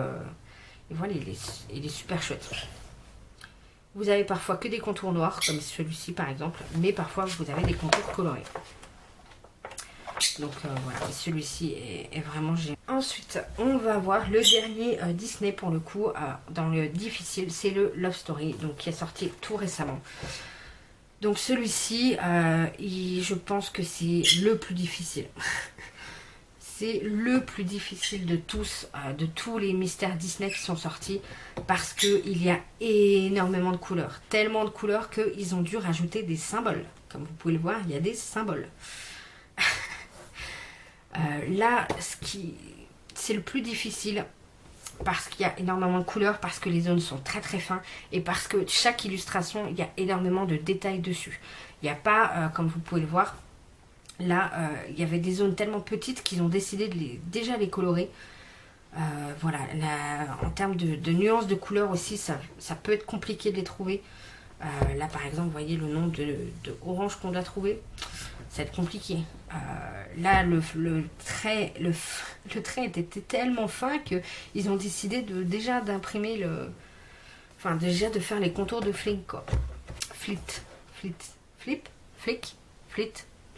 S1: voilà, il est super chouette. Vous avez parfois que des contours noirs, comme celui-ci par exemple, mais parfois vous avez des contours colorés. Donc voilà, celui-ci est vraiment génial. Ensuite, on va voir le dernier Disney pour le coup, dans le difficile, c'est le Love Story, donc qui est sorti tout récemment. Donc celui-ci, je pense que c'est le plus difficile. C'est le plus difficile de tous les mystères Disney qui sont sortis, parce qu'il y a énormément de couleurs. Tellement de couleurs qu'ils ont dû rajouter des symboles. Comme vous pouvez le voir, il y a des symboles. Là, c'est le plus difficile, parce qu'il y a énormément de couleurs, parce que les zones sont très très fins, et parce que chaque illustration, il y a énormément de détails dessus. Il n'y a pas, comme vous pouvez le voir, là, il y avait des zones tellement petites qu'ils ont décidé de déjà les colorer. Voilà, en termes de nuances de couleurs aussi, ça peut être compliqué de les trouver. Là, par exemple, vous voyez le nombre de orange qu'on doit trouver. Ça va être compliqué. Là, le trait était tellement fin qu'ils ont décidé déjà d'imprimer enfin, déjà de faire les contours de Flink, quoi. Flit,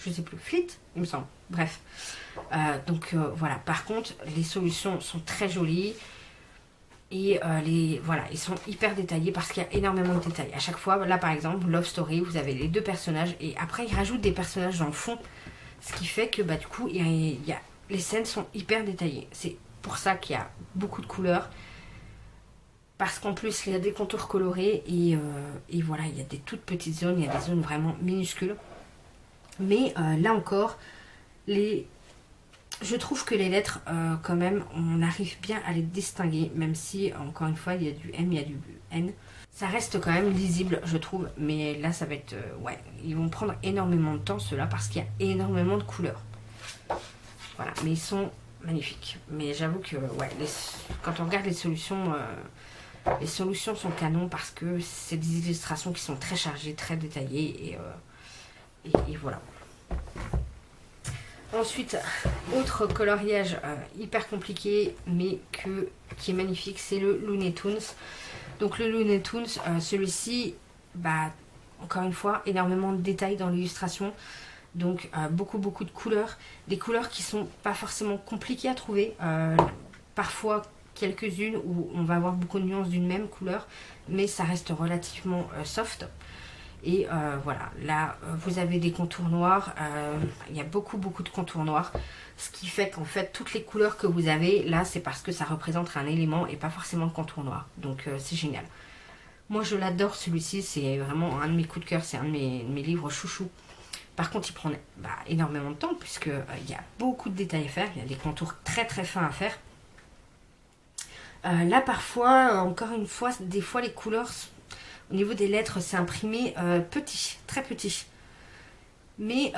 S1: je sais plus, Flit, il me semble. Bref. Donc voilà. Par contre, les solutions sont très jolies. Et voilà, ils sont hyper détaillés parce qu'il y a énormément de détails. À chaque fois, là par exemple, Love Story, vous avez les deux personnages. Et après, ils rajoutent des personnages dans le fond. Ce qui fait que bah, du coup, les scènes sont hyper détaillées. C'est pour ça qu'il y a beaucoup de couleurs. Parce qu'en plus, il y a des contours colorés. Et voilà, il y a des toutes petites zones. Il y a des zones vraiment minuscules. Mais là encore, je trouve que les lettres, quand même, on arrive bien à les distinguer. Même si, encore une fois, il y a du M, il y a du N. Ça reste quand même lisible, je trouve. Mais là, ça va être... ouais, ils vont prendre énormément de temps, ceux-là, parce qu'il y a énormément de couleurs. Voilà, mais ils sont magnifiques. Mais j'avoue que, ouais, quand on regarde les solutions sont canons parce que c'est des illustrations qui sont très chargées, très détaillées. Et voilà. Ensuite, autre coloriage hyper compliqué, mais qui est magnifique, c'est le Looney Tunes. Donc le Looney Tunes, celui-ci, bah, encore une fois, énormément de détails dans l'illustration. Donc beaucoup de couleurs. Des couleurs qui sont pas forcément compliquées à trouver. Parfois quelques-unes où on va avoir beaucoup de nuances d'une même couleur. Mais ça reste relativement soft. Et voilà, là vous avez des contours noirs. Il y a beaucoup de contours noirs. Ce qui fait qu'en fait toutes les couleurs que vous avez là, c'est parce que ça représente un élément et pas forcément le contour noir. Donc c'est génial. Moi je l'adore celui-ci, c'est vraiment un de mes coups de cœur, c'est un de mes livres chouchou. Par contre il prend énormément de temps puisque il y a beaucoup de détails à faire, il y a des contours très fins à faire. Là parfois, encore une fois, des fois les couleurs, au niveau des lettres c'est imprimé petit, très petit. Mais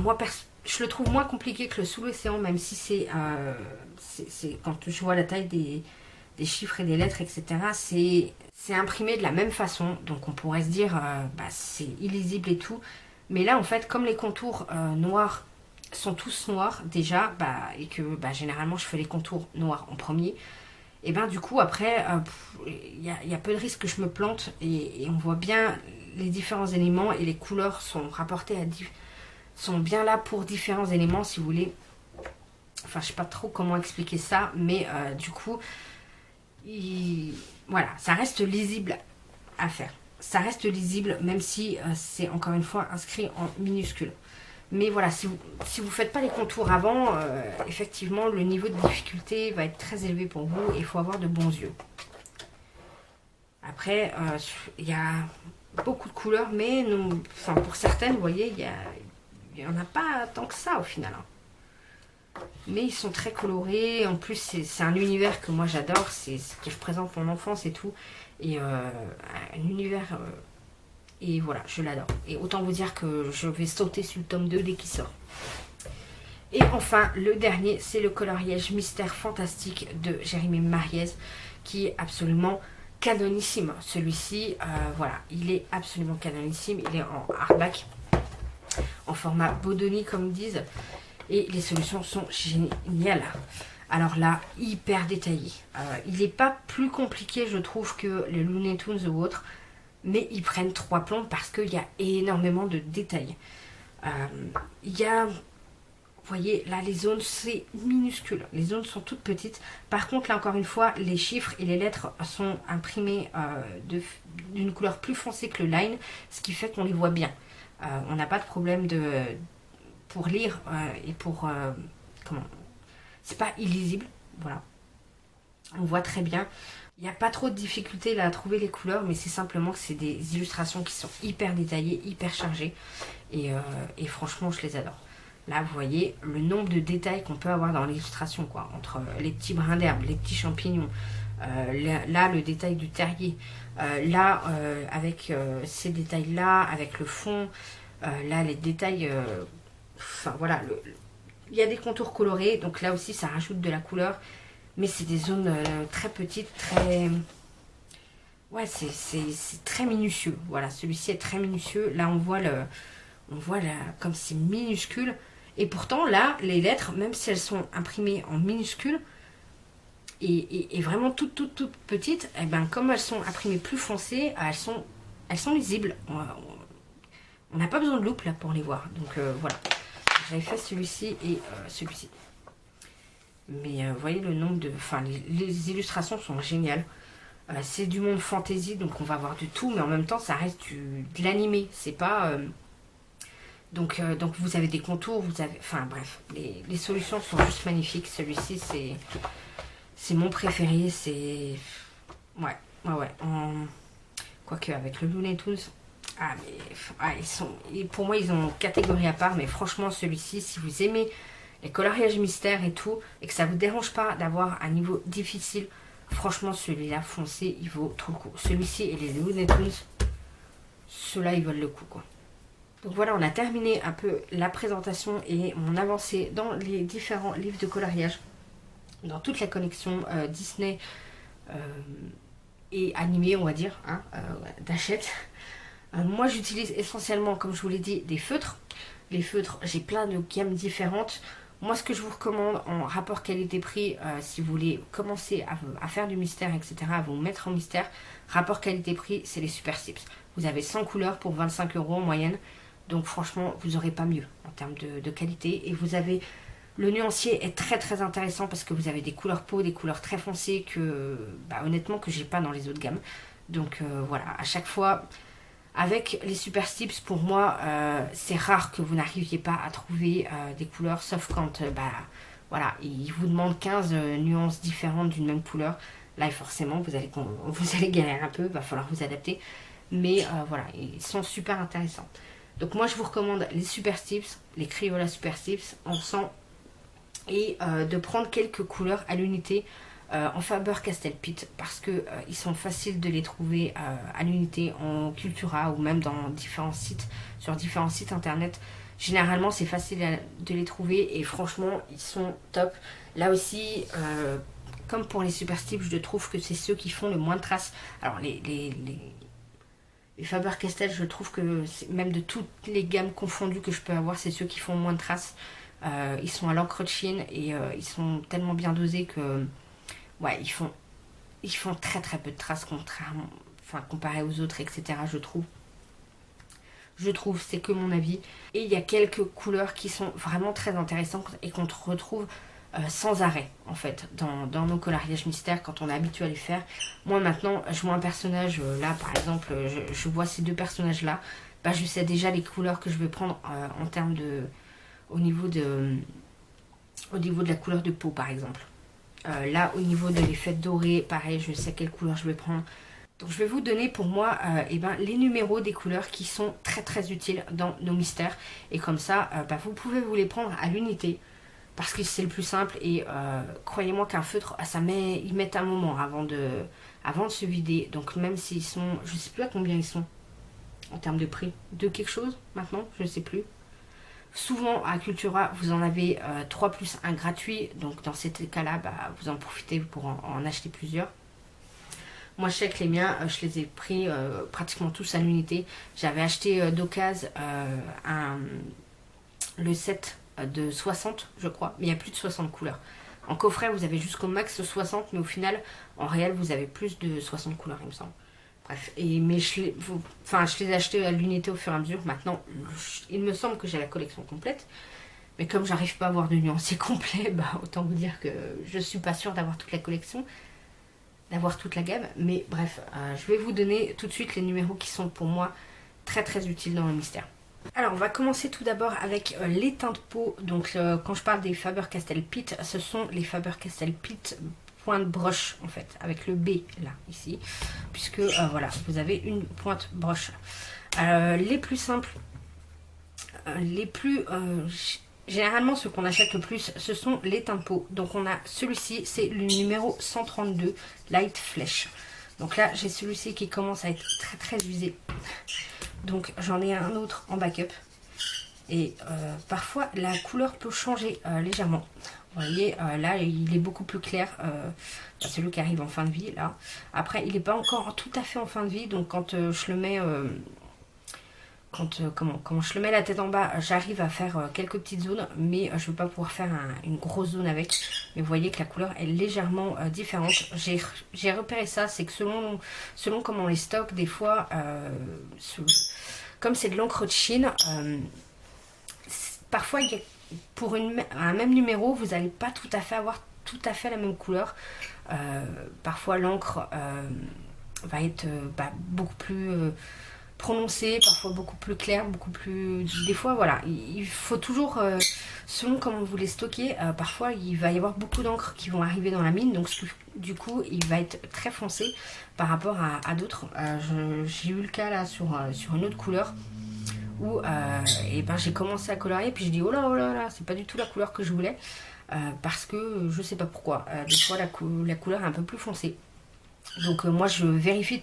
S1: moi je le trouve moins compliqué que le Sous l'océan, même si c'est quand je vois la taille des chiffres et des lettres, etc. C'est imprimé de la même façon, donc on pourrait se dire c'est illisible et tout. Mais là en fait, comme les contours noirs sont tous noirs déjà, et que généralement je fais les contours noirs en premier, et du coup après il y a peu de risque que je me plante et on voit bien les différents éléments et les couleurs sont rapportées sont bien là pour différents éléments, si vous voulez. Enfin je sais pas trop comment expliquer ça, mais du coup voilà, ça reste lisible à faire. Ça reste lisible même si c'est encore une fois inscrit en minuscule. Mais voilà, si vous faites pas les contours avant, effectivement le niveau de difficulté va être très élevé pour vous et il faut avoir de bons yeux. Après, il y a beaucoup de couleurs, mais pour certaines, vous voyez, il n'y en a pas tant que ça au final. Mais ils sont très colorés. En plus, c'est un univers que moi j'adore. C'est ce qui représente mon enfance et tout. Et un univers... et voilà, je l'adore. Et autant vous dire que je vais sauter sur le tome 2 dès qu'il sort. Et enfin, le dernier, c'est le coloriage mystère fantastique de Jérémy Mariez, qui est absolument canonissime. Celui-ci, voilà, il est absolument canonissime. Il est en hardback, en format Bodoni comme ils disent. Et les solutions sont géniales. Alors là, hyper détaillé. Il n'est pas plus compliqué, je trouve, que les Looney Tunes ou autres. Mais ils prennent 3 plombs parce qu'il y a énormément de détails. Il y a... Vous voyez, là, les zones, c'est minuscule. Les zones sont toutes petites. Par contre, là, encore une fois, les chiffres et les lettres sont imprimés d'une couleur plus foncée que le line, ce qui fait qu'on les voit bien. On n'a pas de problème pour lire et pour... c'est pas illisible, voilà. On voit très bien. Il n'y a pas trop de difficulté là à trouver les couleurs, mais c'est simplement que c'est des illustrations qui sont hyper détaillées, hyper chargées. Et franchement, je les adore. Là, vous voyez le nombre de détails qu'on peut avoir dans l'illustration, quoi. Entre les petits brins d'herbe, les petits champignons, là, le détail du terrier. Là, avec ces détails-là, avec le fond. Là, les détails... Enfin, voilà. Il y a des contours colorés, donc là aussi, ça rajoute de la couleur. Mais c'est des zones très petites, très... Ouais, c'est très minutieux. Voilà, celui-ci est très minutieux. Là, on voit comme c'est minuscule. Et pourtant, là, les lettres, même si elles sont imprimées en minuscule et vraiment toutes petites, et comme elles sont imprimées plus foncées, elles sont lisibles. On n'a pas besoin de loupe là pour les voir. Donc voilà, j'avais fait celui-ci et celui-ci. Mais vous voyez le nombre de... Enfin, les illustrations sont géniales. C'est du monde fantasy, donc on va voir du tout, mais en même temps, ça reste de l'animé. C'est pas... Donc vous avez des contours, vous avez... Enfin bref, les solutions sont juste magnifiques. Celui-ci, c'est mon préféré. C'est... Ouais. Quoique, avec le Looney Tunes... pour moi, ils ont une catégorie à part, mais franchement, celui-ci, si vous aimez les coloriages mystères et tout, et que ça vous dérange pas d'avoir un niveau difficile, franchement, celui-là, foncé, il vaut trop le coup. Celui-ci et les Looney Tunes, ceux-là, ils valent le coup, quoi. Donc voilà, on a terminé un peu la présentation et mon avancée dans les différents livres de coloriage, dans toute la collection Disney et animé, on va dire, d'Hachette. Moi, j'utilise essentiellement, comme je vous l'ai dit, des feutres. Les feutres, j'ai plein de gammes différentes. Moi, ce que je vous recommande en rapport qualité-prix, si vous voulez commencer à faire du mystère, etc., à vous mettre en mystère, rapport qualité-prix, c'est les Super Sips. Vous avez 100 couleurs pour 25 € en moyenne. Donc franchement, vous n'aurez pas mieux en termes de qualité. Et vous avez... Le nuancier est très très intéressant parce que vous avez des couleurs peau, des couleurs très foncées que, honnêtement, que j'ai pas dans les autres gammes. Donc voilà, à chaque fois... Avec les Super Sips, pour moi, c'est rare que vous n'arriviez pas à trouver des couleurs, sauf quand, voilà, ils vous demandent 15 nuances différentes d'une même couleur. Là, forcément, vous allez galérer un peu, il va falloir vous adapter. Mais voilà, ils sont super intéressants. Donc moi, je vous recommande les Super Sips, les Crayola Super Sips en 100 et de prendre quelques couleurs à l'unité. En Faber-Castell Pitt parce que ils sont faciles de les trouver à l'unité en Cultura ou même dans différents sites, sur différents sites internet. Généralement c'est facile de les trouver et franchement ils sont top. Là aussi comme pour les Super Stips, je trouve que c'est ceux qui font le moins de traces. Alors les Faber-Castell, je trouve que même de toutes les gammes confondues que je peux avoir, c'est ceux qui font le moins de traces. Ils sont à l'encre de Chine et ils sont tellement bien dosés que ouais, ils font très très peu de traces comparé aux autres, etc. Je trouve, c'est que mon avis. Et il y a quelques couleurs qui sont vraiment très intéressantes et qu'on retrouve sans arrêt, en fait, dans nos coloriages mystères quand on est habitué à les faire. Moi maintenant, je vois un personnage, là par exemple, je vois ces deux personnages-là, je sais déjà les couleurs que je vais prendre en termes de... au niveau de la couleur de peau par exemple. Là, au niveau de l'effet doré, pareil, je sais quelle couleur je vais prendre. Donc, je vais vous donner pour moi les numéros des couleurs qui sont très très utiles dans nos mystères. Et comme ça, vous pouvez vous les prendre à l'unité. Parce que c'est le plus simple. Et croyez-moi qu'un feutre, ils mettent un moment avant de se vider. Donc, même s'ils sont... Je ne sais plus à combien ils sont en termes de prix. De quelque chose maintenant, je ne sais plus. Souvent à Cultura, vous en avez 3 plus 1 gratuit. Donc dans ces cas-là, vous en profitez pour en acheter plusieurs. Moi je sais que les miens, je les ai pris pratiquement tous à l'unité. J'avais acheté d'occasion le set de 60, je crois. Mais il y a plus de 60 couleurs. En coffret, vous avez jusqu'au max 60. Mais au final, en réel, vous avez plus de 60 couleurs, il me semble. Bref, mais je les ai achetés à l'unité au fur et à mesure. Maintenant, il me semble que j'ai la collection complète. Mais comme j'arrive pas à avoir de nuancier complet, autant vous dire que je suis pas sûre d'avoir toute la collection, d'avoir toute la gamme. Mais bref, je vais vous donner tout de suite les numéros qui sont pour moi très très utiles dans le mystère. Alors, on va commencer tout d'abord avec les teintes de peau. Donc, quand je parle des Faber-Castell Pitt, ce sont les Faber-Castell Pitt pointe broche en fait, avec le B là, ici, puisque voilà, vous avez une pointe broche. Les plus simples, généralement ceux qu'on achète le plus, ce sont les teintes de peau. Donc on a celui-ci, c'est le numéro 132, Light Flèche. Donc là, j'ai celui-ci qui commence à être très très usé. Donc j'en ai un autre en backup. Et parfois, la couleur peut changer légèrement. Vous voyez, là, il est beaucoup plus clair. Celui qui arrive en fin de vie, là. Après, il n'est pas encore tout à fait en fin de vie. Donc, quand je le mets... Quand je le mets la tête en bas, j'arrive à faire quelques petites zones. Mais je ne veux pas pouvoir faire une grosse zone avec. Mais vous voyez que la couleur est légèrement différente. J'ai repéré ça. C'est que selon comment on les stocke, des fois... comme c'est de l'encre de Chine... parfois, pour un même numéro, vous n'allez pas tout à fait avoir tout à fait la même couleur. Parfois, l'encre va être beaucoup plus prononcée, parfois beaucoup plus claire, beaucoup plus... Des fois, voilà, il faut toujours, selon comment vous les stockez, parfois, il va y avoir beaucoup d'encre qui vont arriver dans la mine. Donc, du coup, il va être très foncé par rapport à d'autres. J'ai eu le cas là sur une autre couleur. Où j'ai commencé à colorier, puis je dis oh là, c'est pas du tout la couleur que je voulais, parce que je sais pas pourquoi. Des fois la couleur est un peu plus foncée. Donc moi je vérifie.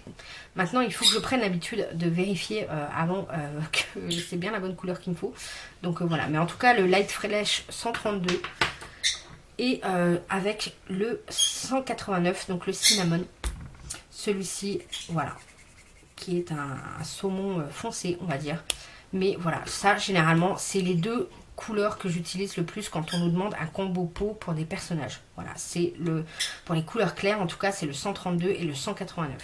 S1: Maintenant il faut que je prenne l'habitude de vérifier avant que c'est bien la bonne couleur qu'il me faut. Donc voilà, mais en tout cas le Light Flèche 132 et avec le 189, donc le cinnamon. Celui-ci, voilà, qui est un saumon foncé, on va dire. Mais voilà, ça généralement c'est les deux couleurs que j'utilise le plus quand on nous demande un combo peau pour des personnages. Voilà, c'est pour les couleurs claires, en tout cas, c'est le 132 et le 189.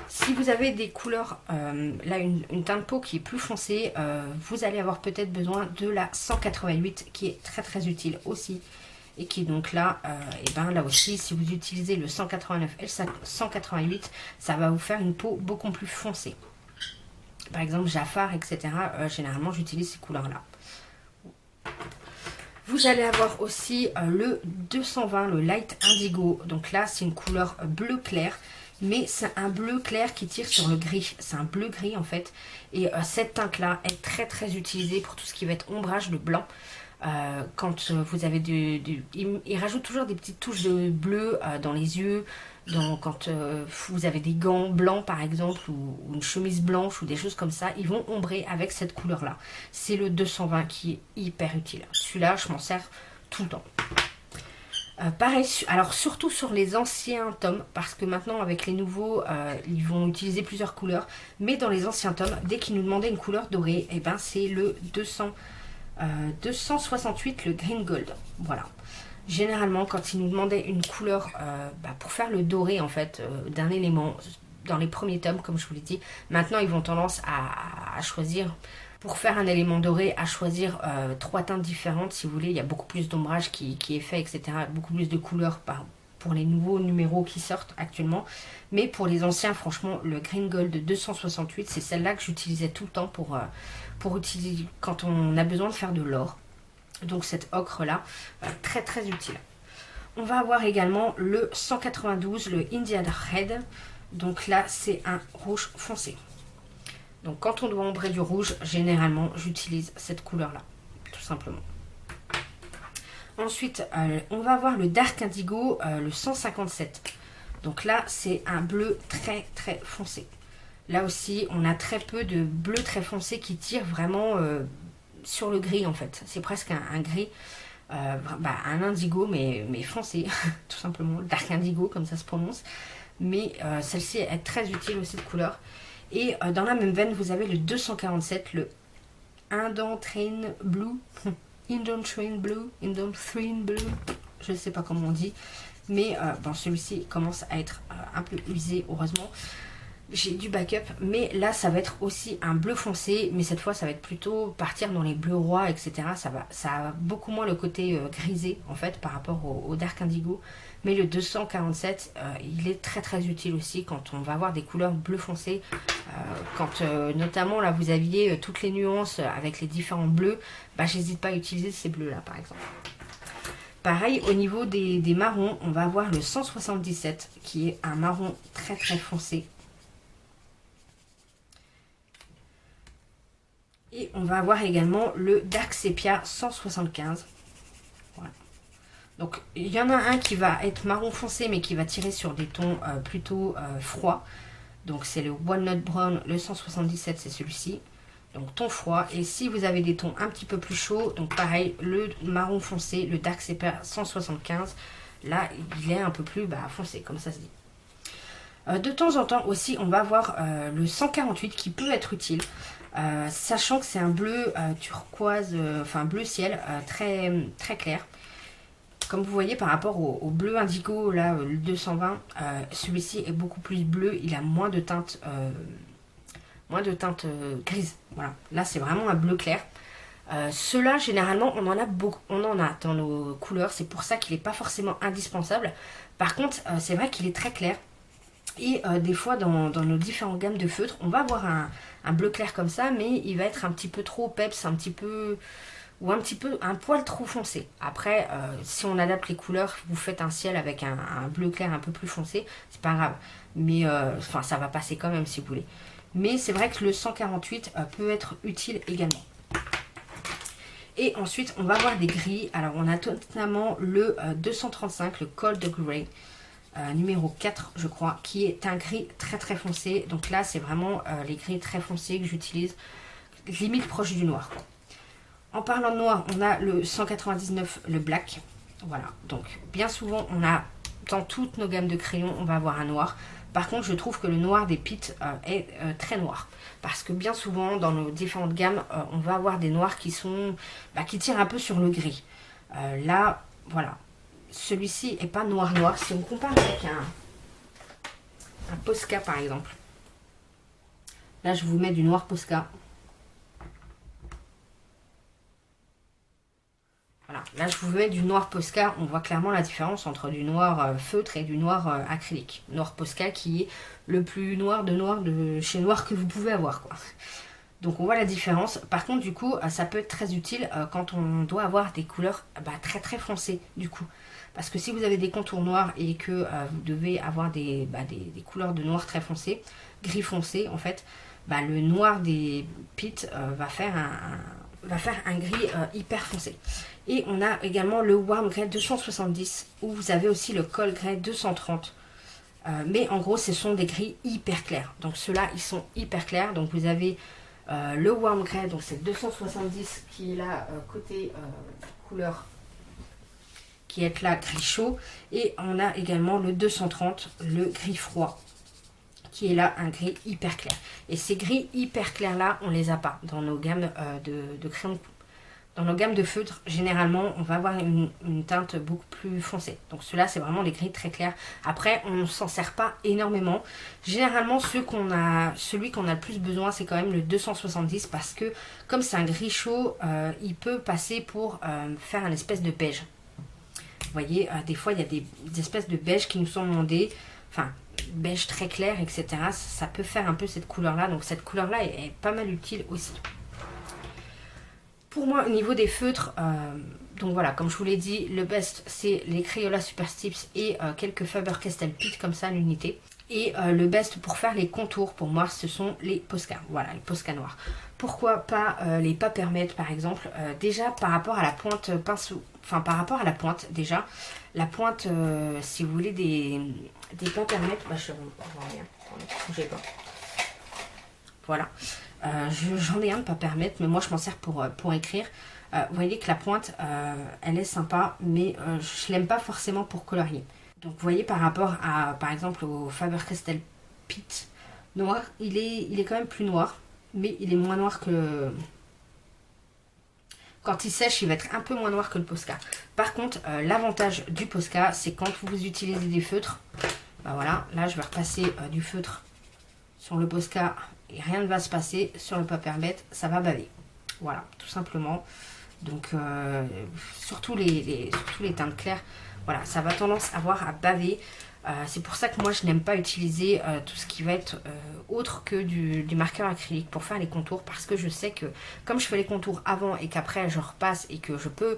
S1: Si vous avez des couleurs, là une teinte peau qui est plus foncée, vous allez avoir peut-être besoin de la 188 qui est très très utile aussi. Et qui est donc là, et ben là aussi, si vous utilisez le 189 et le 188, ça va vous faire une peau beaucoup plus foncée. Par exemple, Jafar, etc. Généralement, j'utilise ces couleurs-là. Vous allez avoir aussi le 220, le Light Indigo. Donc là, c'est une couleur bleu clair. Mais c'est un bleu clair qui tire sur le gris. C'est un bleu gris en fait. Et cette teinte-là est très très utilisée pour tout ce qui va être ombrage de blanc. Quand vous avez il rajoute toujours des petites touches de bleu dans les yeux. Quand vous avez des gants blancs par exemple ou une chemise blanche ou des choses comme ça, ils vont ombrer avec cette couleur là. C'est le 220 qui est hyper utile. Celui-là je m'en sers tout le temps. Pareil, alors surtout sur les anciens tomes, parce que maintenant avec les nouveaux, ils vont utiliser plusieurs couleurs, mais dans les anciens tomes, dès qu'ils nous demandaient une couleur dorée, et ben c'est le 268, le Green Gold. Voilà. Généralement, quand ils nous demandaient une couleur pour faire le doré en fait d'un élément, dans les premiers tomes, comme je vous l'ai dit, maintenant ils vont tendance à choisir... Pour faire un élément doré, à choisir 3 teintes différentes, si vous voulez, il y a beaucoup plus d'ombrage qui est fait, etc. Beaucoup plus de couleurs pour les nouveaux numéros qui sortent actuellement. Mais pour les anciens, franchement, le Green Gold 268, c'est celle-là que j'utilisais tout le temps pour utiliser quand on a besoin de faire de l'or. Donc cette ocre-là, très très utile. On va avoir également le 192, le Indian Red. Donc là, c'est un rouge foncé. Donc quand on doit ombrer du rouge, généralement j'utilise cette couleur-là, tout simplement. Ensuite, on va avoir le Dark Indigo, le 157. Donc là, c'est un bleu très très foncé. Là aussi, on a très peu de bleu très foncé qui tire vraiment sur le gris en fait. C'est presque un gris, un indigo mais foncé, tout simplement. Dark Indigo comme ça se prononce. Mais celle-ci est très utile aussi de couleur. Et dans la même veine, vous avez le 247, le Indian Train Blue. Indian Train Blue, Indian Train Blue, je ne sais pas comment on dit. Mais celui-ci commence à être un peu usé, heureusement. J'ai du backup, mais là ça va être aussi un bleu foncé, mais cette fois ça va être plutôt partir dans les bleus rois, etc. Ça a beaucoup moins le côté grisé en fait par rapport au Dark Indigo. Mais le 247, il est très très utile aussi quand on va avoir des couleurs bleu foncé. Quand notamment là vous aviez toutes les nuances avec les différents bleus, j'hésite pas à utiliser ces bleus là par exemple. Pareil au niveau des marrons, on va avoir le 177 qui est un marron très très foncé. Et on va avoir également le Dark Sepia 175. Voilà. Donc il y en a un qui va être marron foncé mais qui va tirer sur des tons plutôt froids. Donc c'est le Walnut Brown, le 177 c'est celui-ci. Donc ton froid. Et si vous avez des tons un petit peu plus chauds, donc pareil, le marron foncé, le Dark Sepia 175, là il est un peu plus foncé, comme ça se dit. De temps en temps aussi, on va avoir le 148 qui peut être utile. Sachant que c'est un bleu turquoise, bleu ciel, très, très clair. Comme vous voyez par rapport au bleu indigo, là, le 220, celui-ci est beaucoup plus bleu, il a moins de teintes grises. Voilà. Là, c'est vraiment un bleu clair. Ceux-là, généralement, on en a beaucoup, on en a dans nos couleurs, c'est pour ça qu'il n'est pas forcément indispensable. Par contre, c'est vrai qu'il est très clair. Et des fois, dans nos différentes gammes de feutres, on va avoir un bleu clair comme ça, mais il va être un petit peu trop peps, un poil trop foncé. Après, si on adapte les couleurs, vous faites un ciel avec un bleu clair un peu plus foncé, c'est pas grave. Mais ça va passer quand même si vous voulez. Mais c'est vrai que le 148 peut être utile également. Et ensuite, on va avoir des gris. Alors, on a notamment le 235, le Cold Grey. Numéro 4 je crois, qui est un gris très très foncé. Donc là c'est vraiment les gris très foncés que j'utilise, limite proche du noir quoi. En parlant de noir, on a le 199, le black. Voilà, donc bien souvent on a dans toutes nos gammes de crayons on va avoir un noir. Par contre, je trouve que le noir des Pitt est très noir. Parce que bien souvent, dans nos différentes gammes, on va avoir des noirs qui sont qui tirent un peu sur le gris. Là, voilà. Celui-ci est pas noir noir. Si on compare avec un Posca par exemple. Là, je vous mets du noir Posca. Voilà, là je vous mets du noir Posca, on voit clairement la différence entre du noir feutre et du noir acrylique. Noir Posca qui est le plus noir de chez noir que vous pouvez avoir, quoi. Donc on voit la différence. Par contre, du coup, ça peut être très utile quand on doit avoir des couleurs très très foncées, du coup. Parce que si vous avez des contours noirs et que vous devez avoir des couleurs de noir très foncé, gris foncé en fait, le noir des Pitt va faire un gris hyper foncé. Et on a également le Warm Grey 270 où vous avez aussi le Cold Grey 230. Mais en gros, ce sont des gris hyper clairs. Donc ceux-là, ils sont hyper clairs. Donc vous avez le Warm Grey, donc c'est 270 qui est là côté couleur qui est là gris chaud. Et on a également le 230, le gris froid, qui est là un gris hyper clair. Et ces gris hyper clairs là, on les a pas dans nos gammes de crayons. Dans nos gammes de feutres, généralement, on va avoir une teinte beaucoup plus foncée. Donc ceux-là, c'est vraiment des gris très clairs. Après, on ne s'en sert pas énormément. Généralement, celui qu'on a le plus besoin, c'est quand même le 270 parce que comme c'est un gris chaud, il peut passer pour faire un espèce de beige. Vous voyez, des fois, il y a des espèces de beige qui nous sont demandées. Enfin, beige très clair, etc. Ça peut faire un peu cette couleur-là. Donc cette couleur-là est pas mal utile aussi. Pour moi, au niveau des feutres, donc voilà, comme je vous l'ai dit, le best, c'est les Crayola Super Tips et quelques Faber-Castell Pitt comme ça, l'unité. Et le best pour faire les contours, pour moi, ce sont les Posca. Voilà, les Posca noirs. Pourquoi pas les Papermate, par exemple. Déjà, par rapport à la pointe pinceau, enfin, par rapport à la pointe, déjà, la pointe, si vous voulez, des Papermate, je vois rien, bougez pas. Voilà. J'en ai un de Papermate, mais moi je m'en sers pour écrire. Vous voyez que la pointe, elle est sympa, mais je l'aime pas forcément pour colorier. Donc vous voyez par rapport à, par exemple, au Faber-Castell Pitt noir, il est quand même plus noir, mais il est moins noir que... Quand il sèche, il va être un peu moins noir que le Posca. Par contre, l'avantage du Posca, c'est quand vous utilisez des feutres, voilà, là je vais repasser du feutre sur le Posca et rien ne va se passer. Sur le Papermate, ça va baver. Voilà, tout simplement. Donc, surtout les teintes claires, voilà, ça va tendance à baver. C'est pour ça que moi, je n'aime pas utiliser tout ce qui va être autre que du marqueur acrylique pour faire les contours. Parce que je sais que, comme je fais les contours avant et qu'après, je repasse et que je peux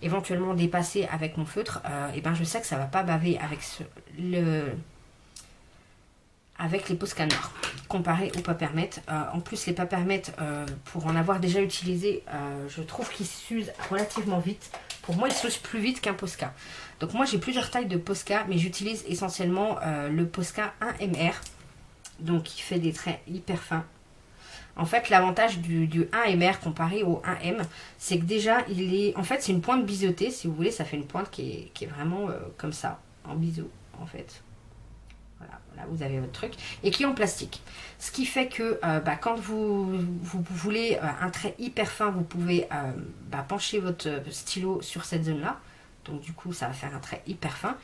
S1: éventuellement dépasser avec mon feutre, et ben je sais que ça va pas baver avec avec les Posca noirs, comparé aux Papermate. En plus, les Papermate, pour en avoir déjà utilisé, je trouve qu'ils s'usent relativement vite. Pour moi, ils s'usent plus vite qu'un Posca. Donc moi, j'ai plusieurs tailles de Posca, mais j'utilise essentiellement le Posca 1MR, donc qui fait des traits hyper fins. En fait, l'avantage du 1MR comparé au 1M, c'est que déjà, en fait, c'est une pointe biseautée, si vous voulez, ça fait une pointe qui est vraiment comme ça, en biseau, en fait. Voilà, vous avez votre truc, et qui est en plastique. Ce qui fait que quand vous voulez un trait hyper fin, vous pouvez pencher votre stylo sur cette zone-là. Donc du coup, ça va faire un trait hyper fin.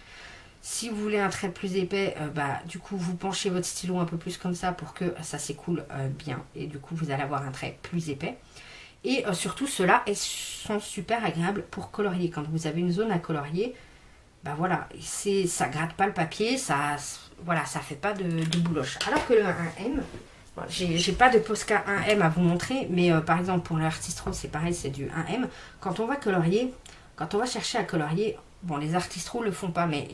S1: Si vous voulez un trait plus épais, du coup, vous penchez votre stylo un peu plus comme ça pour que ça s'écoule bien. Et du coup, vous allez avoir un trait plus épais. Et surtout, ceux-là sont super agréables pour colorier. Quand vous avez une zone à colorier, voilà, ça gratte pas le papier, ça fait pas de bouloche. Alors que le 1M, voilà, j'ai pas de Posca 1M à vous montrer, mais par exemple pour l'artistro, c'est pareil, c'est du 1M. Quand on va colorier, quand on va chercher à colorier, bon, les artistros le font pas, mais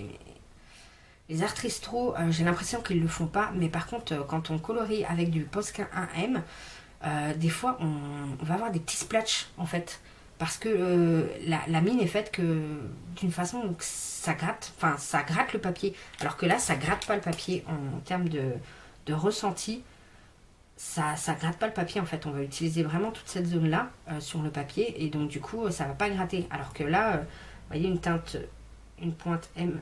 S1: les artistros, j'ai l'impression qu'ils le font pas, mais par contre, quand on colorie avec du Posca 1M, des fois on va avoir des petits splatchs en fait. Parce que la mine est faite que d'une façon où ça gratte, enfin ça gratte le papier. Alors que là, ça gratte pas le papier en termes de ressenti. Ça gratte pas le papier en fait. On va utiliser vraiment toute cette zone là sur le papier. Et donc du coup, ça va pas gratter. Alors que là, vous voyez une pointe M,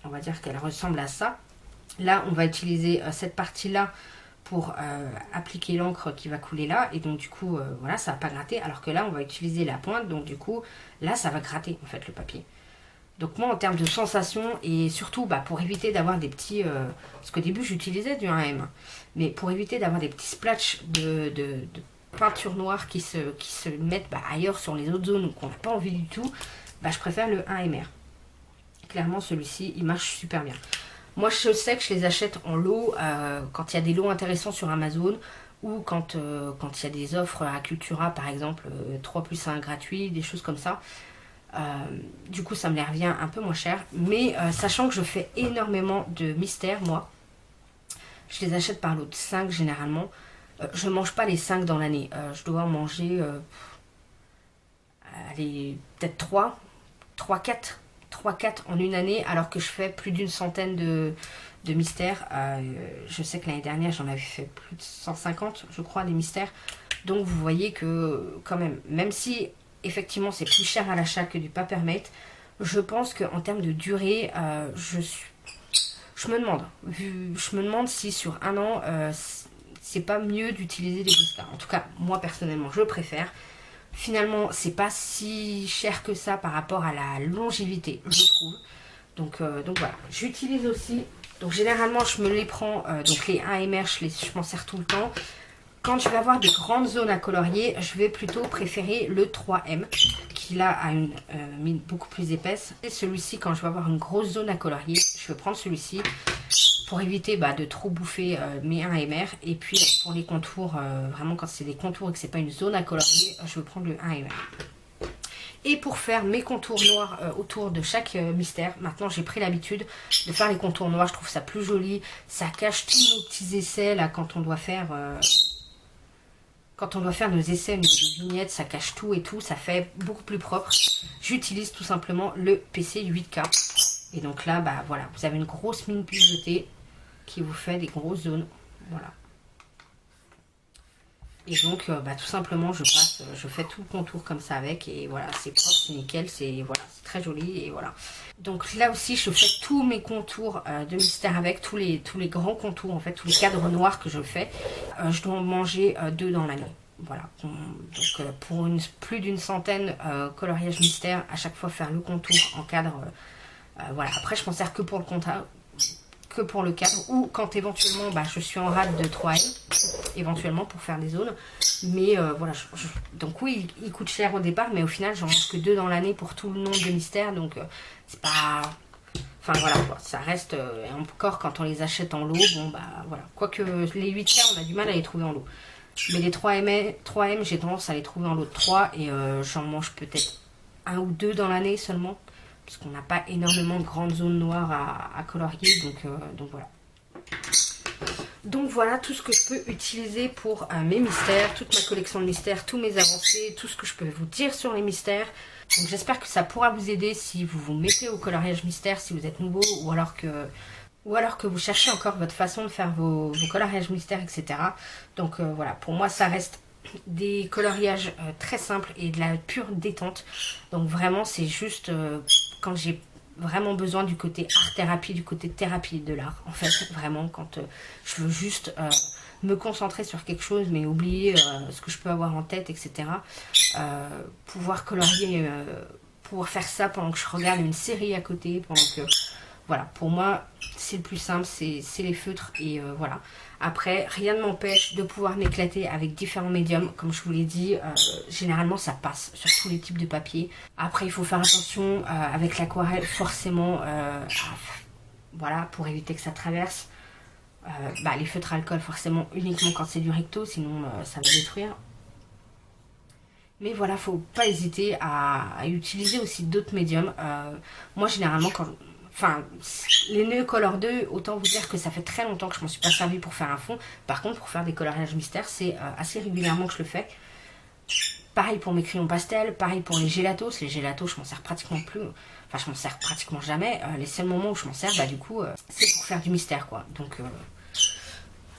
S1: on va dire qu'elle ressemble à ça. Là, on va utiliser cette partie-là pour appliquer l'encre qui va couler là. Et donc, du coup, voilà, ça va pas gratter. Alors que là, on va utiliser la pointe. Donc, du coup, là, ça va gratter, en fait, le papier. Donc, moi, en termes de sensation, et surtout, bah, pour éviter d'avoir des petits... parce qu'au début, j'utilisais du 1M. Mais pour éviter d'avoir des petits splatchs de peinture noire qui se mettent ailleurs sur les autres zones qu'on n'a pas envie du tout, bah, je préfère le 1MR. Clairement, celui-ci, il marche super bien. Moi, je sais que je les achète en lot quand il y a des lots intéressants sur Amazon ou quand il y a des offres à Cultura, par exemple, 3+1 gratuit, des choses comme ça. Du coup, ça me les revient un peu moins cher. Mais sachant que je fais énormément de mystères, moi, je les achète par lot de 5 généralement. Je ne mange pas les 5 dans l'année. Je dois en manger, allez, peut-être 3, 4 en une année, alors que je fais plus d'une centaine de mystères. Je sais que l'année dernière, j'en avais fait plus de 150, je crois, des mystères. Donc, vous voyez que, quand même si, effectivement, c'est plus cher à l'achat que du Papermate, je pense qu'en termes de durée, je me demande si sur un an, c'est pas mieux d'utiliser des Posca. En tout cas, moi, personnellement, je préfère. Finalement, c'est pas si cher que ça par rapport à la longévité, je trouve. Donc voilà, j'utilise aussi. Donc généralement, je me les prends. Donc les 1MR, je m'en sers tout le temps. Quand je vais avoir des grandes zones à colorier, je vais plutôt préférer le 3M, qui là a une mine beaucoup plus épaisse. Et celui-ci, quand je vais avoir une grosse zone à colorier, je vais prendre celui-ci pour éviter de trop bouffer mes 1MR. Et puis pour les contours, vraiment quand c'est des contours et que c'est pas une zone à colorier, je vais prendre le 1MR. Et pour faire mes contours noirs autour de chaque mystère, maintenant j'ai pris l'habitude de faire les contours noirs. Je trouve ça plus joli. Ça cache tous nos petits essais là quand on doit faire... Quand on doit faire nos essais au niveau des vignettes, ça cache tout et tout, ça fait beaucoup plus propre. J'utilise tout simplement le PC 8K. Et donc là, voilà, vous avez une grosse mine pilotée qui vous fait des grosses zones. Voilà. Et donc, tout simplement, je fais tout le contour comme ça avec. Et voilà, c'est propre, c'est nickel, c'est très joli. Et voilà. Donc là aussi, je fais tous mes contours de mystère avec, tous les grands contours, en fait, tous les cadres noirs que je fais. Je dois en manger 2 dans l'année. Voilà. Donc pour plus d'une centaine coloriage mystère, à chaque fois faire le contour en cadre. Voilà. Après, je m'en sers que pour le compta, que pour le cadre, ou quand éventuellement je suis en rade de 3M, éventuellement pour faire des zones. Mais voilà, donc oui, il coûte cher au départ, mais au final, j'en mange que 2 dans l'année pour tout le nombre de mystères, donc c'est pas... Enfin voilà, quoi. Ça reste, et encore quand on les achète en lot, voilà. Quoique les 8K, on a du mal à les trouver en lot. Mais les 3M, j'ai tendance à les trouver en lot de 3, et j'en mange peut-être 1 ou 2 dans l'année seulement, parce qu'on n'a pas énormément de grandes zones noires à colorier, donc voilà. Donc voilà tout ce que je peux utiliser pour mes mystères, toute ma collection de mystères, tous mes avancées, tout ce que je peux vous dire sur les mystères. Donc j'espère que ça pourra vous aider si vous vous mettez au coloriage mystère, si vous êtes nouveau, ou alors que vous cherchez encore votre façon de faire vos coloriages mystères, etc. Donc voilà, pour moi ça reste des coloriages très simples et de la pure détente. Donc vraiment c'est juste quand j'ai vraiment besoin du côté art thérapie, du côté thérapie de l'art, en fait, vraiment quand je veux juste me concentrer sur quelque chose mais oublier ce que je peux avoir en tête, etc. Pouvoir colorier, pouvoir faire ça pendant que je regarde une série à côté, pendant que... Voilà, pour moi, c'est le plus simple, c'est les feutres et voilà. Après, rien ne m'empêche de pouvoir m'éclater avec différents médiums. Comme je vous l'ai dit, généralement, ça passe sur tous les types de papier. Après, il faut faire attention avec l'aquarelle, forcément, voilà, pour éviter que ça traverse. Les feutres à alcool, forcément, uniquement quand c'est du recto, sinon ça va détruire. Mais voilà, faut pas hésiter à utiliser aussi d'autres médiums. Moi, généralement, les nœuds Color 2, autant vous dire que ça fait très longtemps que je m'en suis pas servi pour faire un fond. Par contre, pour faire des coloriages mystères, c'est assez régulièrement que je le fais. Pareil pour mes crayons pastel, pareil pour les gélatos. Les gélatos, je m'en sers pratiquement plus. Enfin, je m'en sers pratiquement jamais. Les seuls moments où je m'en sers, du coup, c'est pour faire du mystère, quoi.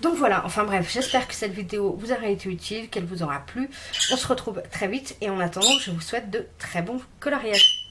S1: Donc voilà, enfin bref, j'espère que cette vidéo vous aura été utile, qu'elle vous aura plu. On se retrouve très vite et en attendant, je vous souhaite de très bons coloriages.